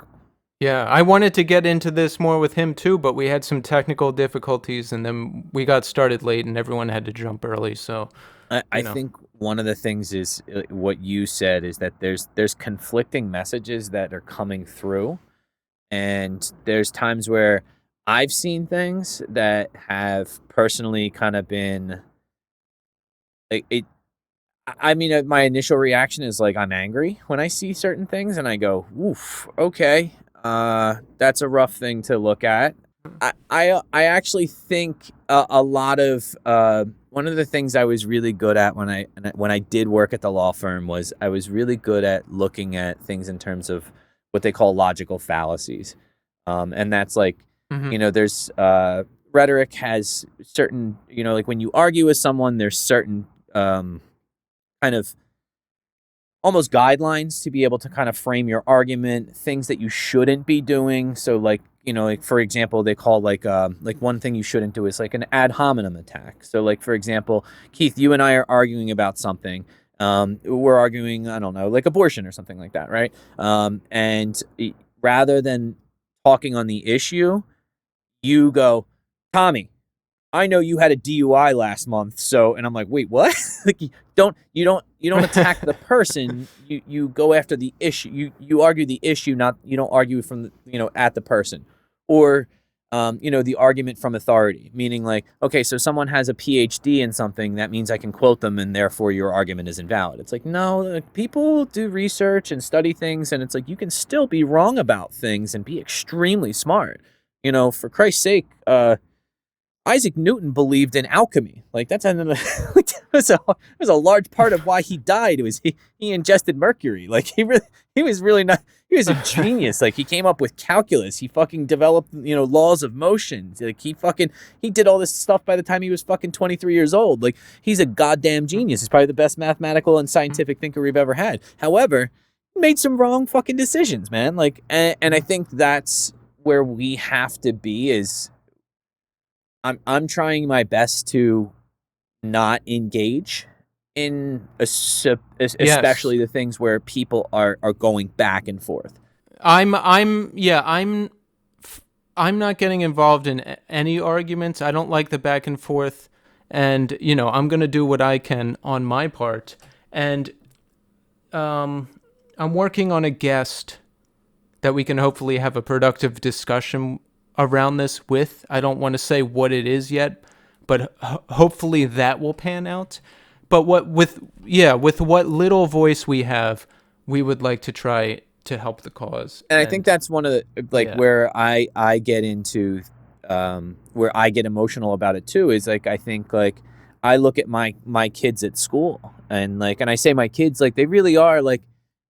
Yeah, I wanted to get into this more with him too, but we had some technical difficulties and then we got started late and everyone had to jump early. So, I you know. think one of the things is what you said is that there's conflicting messages that are coming through, and there's times where I've seen things that have personally kind of been it. I mean, my initial reaction is like I'm angry when I see certain things, and I go, "Oof, okay, that's a rough thing to look at." I actually think a lot of one of the things I was really good at when I did work at the law firm was I was really good at looking at things in terms of what they call logical fallacies, and that's like Mhm. there's rhetoric has certain like when you argue with someone, there's certain kind of almost guidelines to be able to kind of frame your argument, things that you shouldn't be doing. So like, like for example, they call like one thing you shouldn't do is like an ad hominem attack. So like for example, Keith, you and I are arguing about something. We're arguing, I don't know, like abortion or something like that, right? Rather than talking on the issue, you go, Tommy, I know you had a DUI last month, so and I'm like, wait, what? Like you don't attack the person. You go after the issue. You argue the issue, not you don't argue from at the person, or the argument from authority, meaning like okay, so someone has a PhD in something, that means I can quote them, and therefore your argument is invalid. It's like no, like, people do research and study things, and it's like you can still be wrong about things and be extremely smart. For Christ's sake, Isaac Newton believed in alchemy. Like that's was a large part of why he died. It was he ingested mercury. Like he was really not. He was a genius. Like he came up with calculus. He fucking developed laws of motion. Like he did all this stuff by the time he was fucking 23 years old. Like he's a goddamn genius. He's probably the best mathematical and scientific thinker we've ever had. However, he made some wrong fucking decisions, man. Like and I think that's where we have to be is. I'm trying my best to not engage in especially the things where people are going back and forth. I'm not getting involved in any arguments. I don't like the back and forth, and I'm gonna do what I can on my part. And I'm working on a guest that we can hopefully have a productive discussion around this with. I don't want to say what it is yet, but hopefully that will pan out. But with what little voice we have, we would like to try to help the cause. And I think that's one of the where I get into where I get emotional about it too is like I think like I look at my kids at school and I say my kids like they really are like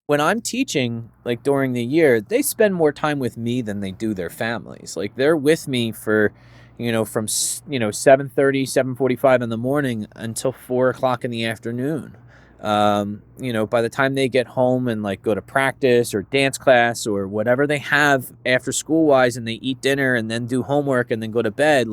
when I'm teaching, like during the year, they spend more time with me than they do their families. Like they're with me for, from 7:30, 7:45 in the morning until 4:00 in the afternoon. By the time they get home and go to practice or dance class or whatever they have after school wise, and they eat dinner and then do homework and then go to bed,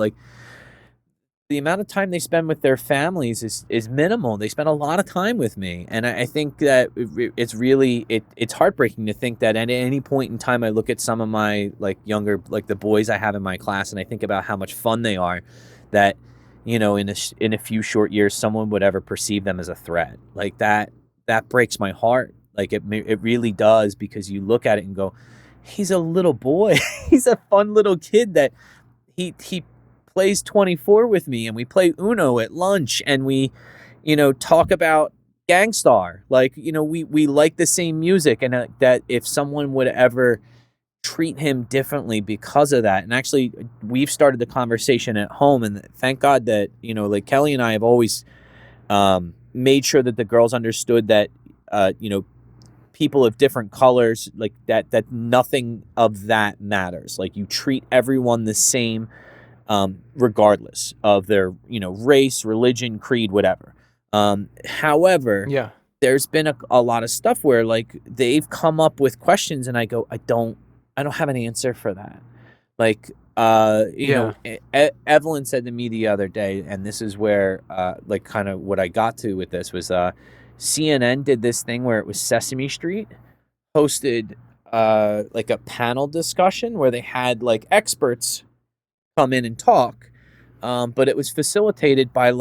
the amount of time they spend with their families is minimal. They spend a lot of time with me. And I think that it's really, it's heartbreaking to think that at any point in time, I look at some of my younger, the boys I have in my class, and I think about how much fun they are, that, in a few short years, someone would ever perceive them as a threat. Like that breaks my heart. It really does, because you look at it and go, he's a little boy. He's a fun little kid that he plays 24 with me, and we play Uno at lunch, and we talk about Gangstar. We like the same music, and that if someone would ever treat him differently because of that, and actually we've started the conversation at home, and thank God that Kelly and I have always made sure that the girls understood that people of different colors, that nothing of that matters. You treat everyone the same, regardless of their, race, religion, creed, whatever. However, there's been a lot of stuff where they've come up with questions, and I go, I don't have an answer for that. Evelyn said to me the other day, and this is where, kind of what I got to with this was, CNN did this thing where it was Sesame Street hosted, a panel discussion where they had experts come in and talk, but it was facilitated by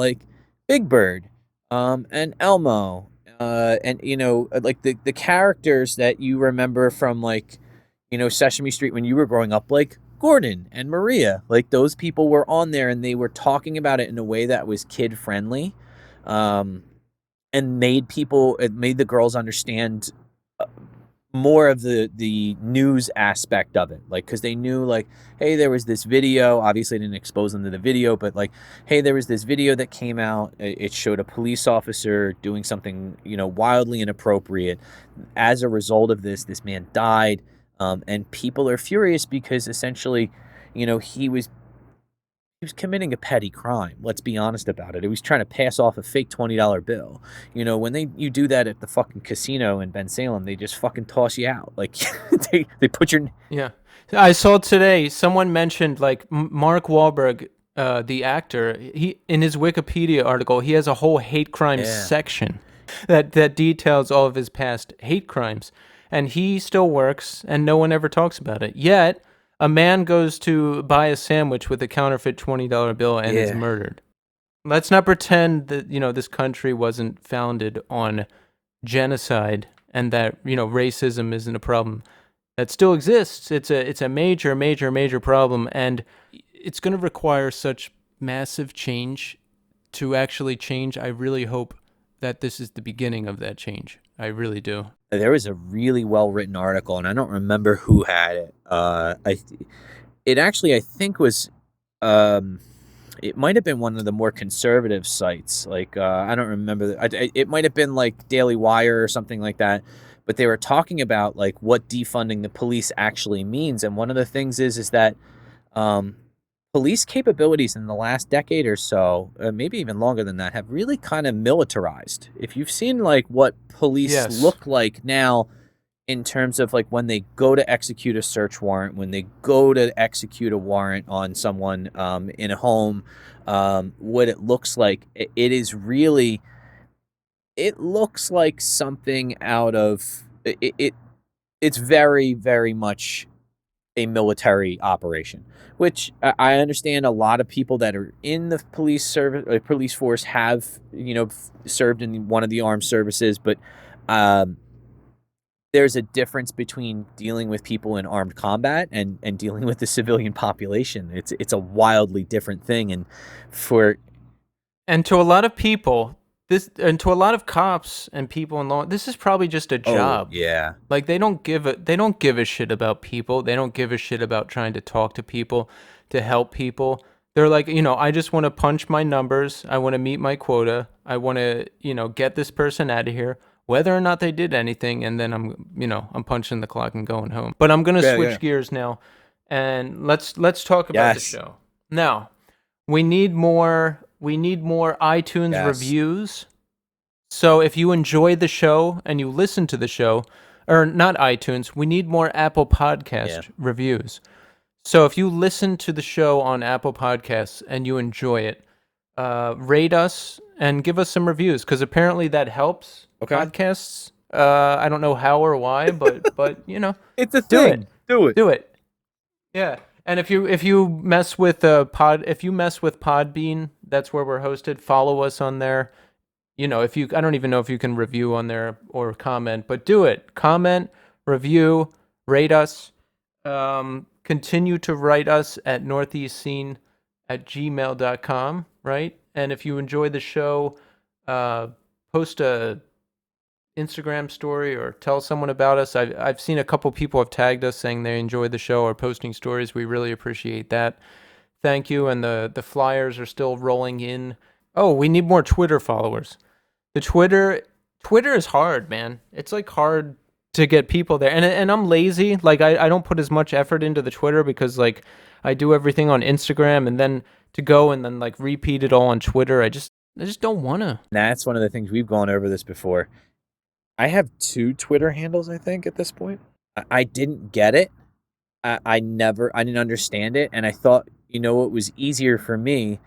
Big Bird, and Elmo, and the characters that you remember from Sesame Street when you were growing up, Gordon and Maria. Those people were on there, and they were talking about it in a way that was kid friendly, and made the girls understand more of the news aspect of it, because they knew hey, there was this video. Obviously I didn't expose them to the video, but hey, there was this video that came out. It showed a police officer doing something wildly inappropriate. As a result of this man died, and people are furious because essentially he was committing a petty crime. Let's be honest about it. He was trying to pass off a fake $20 bill. When you do that at the fucking casino in Ben Salem, they just fucking toss you out. They put your... Yeah. I saw today, someone mentioned Mark Wahlberg, the actor, he in his Wikipedia article, he has a whole hate crimes section that details all of his past hate crimes. And he still works, and no one ever talks about it. Yet, a man goes to buy a sandwich with a counterfeit $20 bill and is murdered. Let's not pretend that, this country wasn't founded on genocide and that, racism isn't a problem. That still exists. It's a major, major, major problem, and it's going to require such massive change to actually change. I really hope that this is the beginning of that change. I really do. There was a really well-written article, and I don't remember who had it. I think was, it might have been one of the more conservative sites. Like I don't remember. It might have been like Daily Wire or something like that. But they were talking about like what defunding the police actually means, and one of the things is that um, police capabilities in the last decade or so, maybe even longer than that, have really kind of militarized. If you've seen like what police Yes. look like now in terms of like when they go to execute a search warrant, when they go to execute a warrant on someone in a home, what it looks like, it is really, it looks like something out of it's very, very much a military operation, which I understand a lot of people that are in the police service, police force have, served in one of the armed services, but um, there's a difference between dealing with people in armed combat and dealing with the civilian population. It's a wildly different thing, and for And to a lot of people, and to a lot of cops and people in law, this is probably just a job. yeah, Like they don't give a shit about people. They don't give a shit about trying to talk to people, to help people. They're like, I just want to punch my numbers. I want to meet my quota. I want to, get this person out of here, whether or not they did anything, and then I'm punching the clock and going home. But I'm gonna switch gears now, and let's talk about the Yes. show. Now, we need more iTunes Yes. reviews. So if you enjoy the show and you listen to the show, or not iTunes, we need more Apple Podcast reviews. So if you listen to the show on Apple Podcasts and you enjoy it, rate us and give us some reviews, because apparently that helps podcasts. I don't know how or why, but it's a do thing. it. Do it. Yeah. And if you mess with Podbean, that's where we're hosted. Follow us on there. I don't even know if you can review on there or comment, but do it. Comment, review, rate us. Continue to write us at northeastscene@gmail.com, right? And if you enjoy the show, post a Instagram story or tell someone about us. I've seen a couple people have tagged us saying they enjoyed the show or posting stories. We really appreciate that. Thank you. And the flyers are still rolling in. Oh, we need more Twitter followers. The Twitter is hard, man. It's like hard to get people there. And I'm lazy. Like I don't put as much effort into the Twitter because like I do everything on Instagram, and then to go and then like repeat it all on Twitter, I just don't want to. That's one of the things we've gone over this before. I have 2 Twitter handles, I think, at this point. I didn't get it. I didn't understand it. And I thought, what was easier for me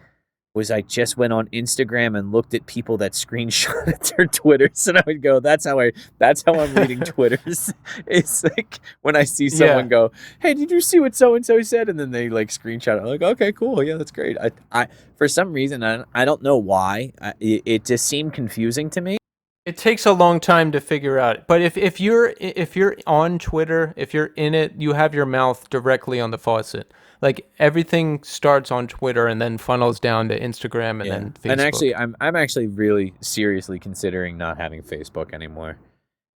was I just went on Instagram and looked at people that screenshotted their Twitters, and I would go, that's how I'm reading Twitters. It's like when I see someone go, hey, did you see what so-and-so said? And then they like screenshot it. I'm like, okay, cool. Yeah, that's great. I for some reason, I don't know why, it just seemed confusing to me. It takes a long time to figure out. But if you're on Twitter, if you're in it, you have your mouth directly on the faucet. Like everything starts on Twitter and then funnels down to Instagram and then Facebook. And actually, I'm actually really seriously considering not having Facebook anymore.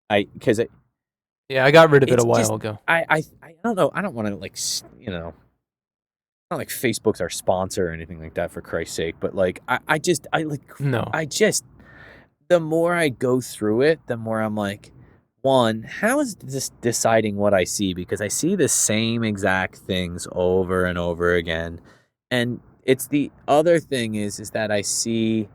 I got rid of it a while ago. I don't know. I don't want to like not like Facebook's our sponsor or anything like that, for Christ's sake. But like the more I go through it, the more I'm like, one, how is this deciding what I see? Because I see the same exact things over and over again. And it's the other thing is that I see,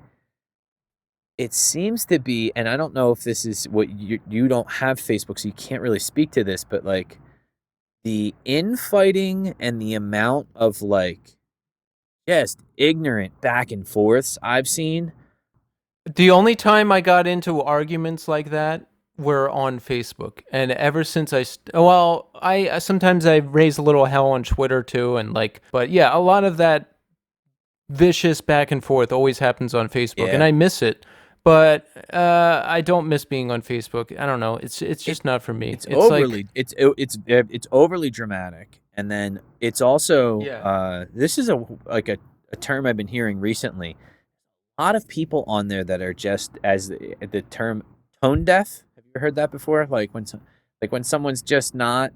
it seems to be, and I don't know if this is what you don't have Facebook, so you can't really speak to this, but like the infighting and the amount of like just ignorant back and forths I've seen. The only time I got into arguments like that were on Facebook, and ever since I sometimes I raise a little hell on Twitter too, and like, but yeah, a lot of that vicious back and forth always happens on Facebook, and I miss it. But I don't miss being on Facebook. I don't know. It's just not for me. It's overly it's overly dramatic, and then it's also this is a term I've been hearing recently. A lot of people on there that are just, as the term, tone deaf. Have you heard that before? Like when someone's just not,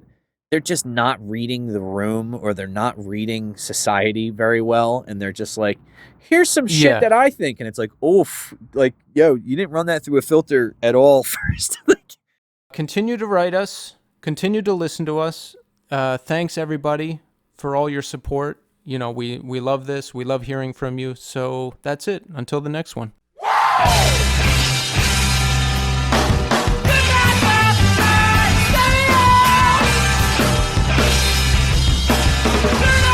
they're just not reading the room, or they're not reading society very well, and they're just like, here's some shit Yeah. that I think, and it's like, oof, like, yo, you didn't run that through a filter at all first. Continue to write us. Continue to listen to us. Thanks everybody for all your support. You know, we love this. We love hearing from you. So that's it. Until the next one. Good night,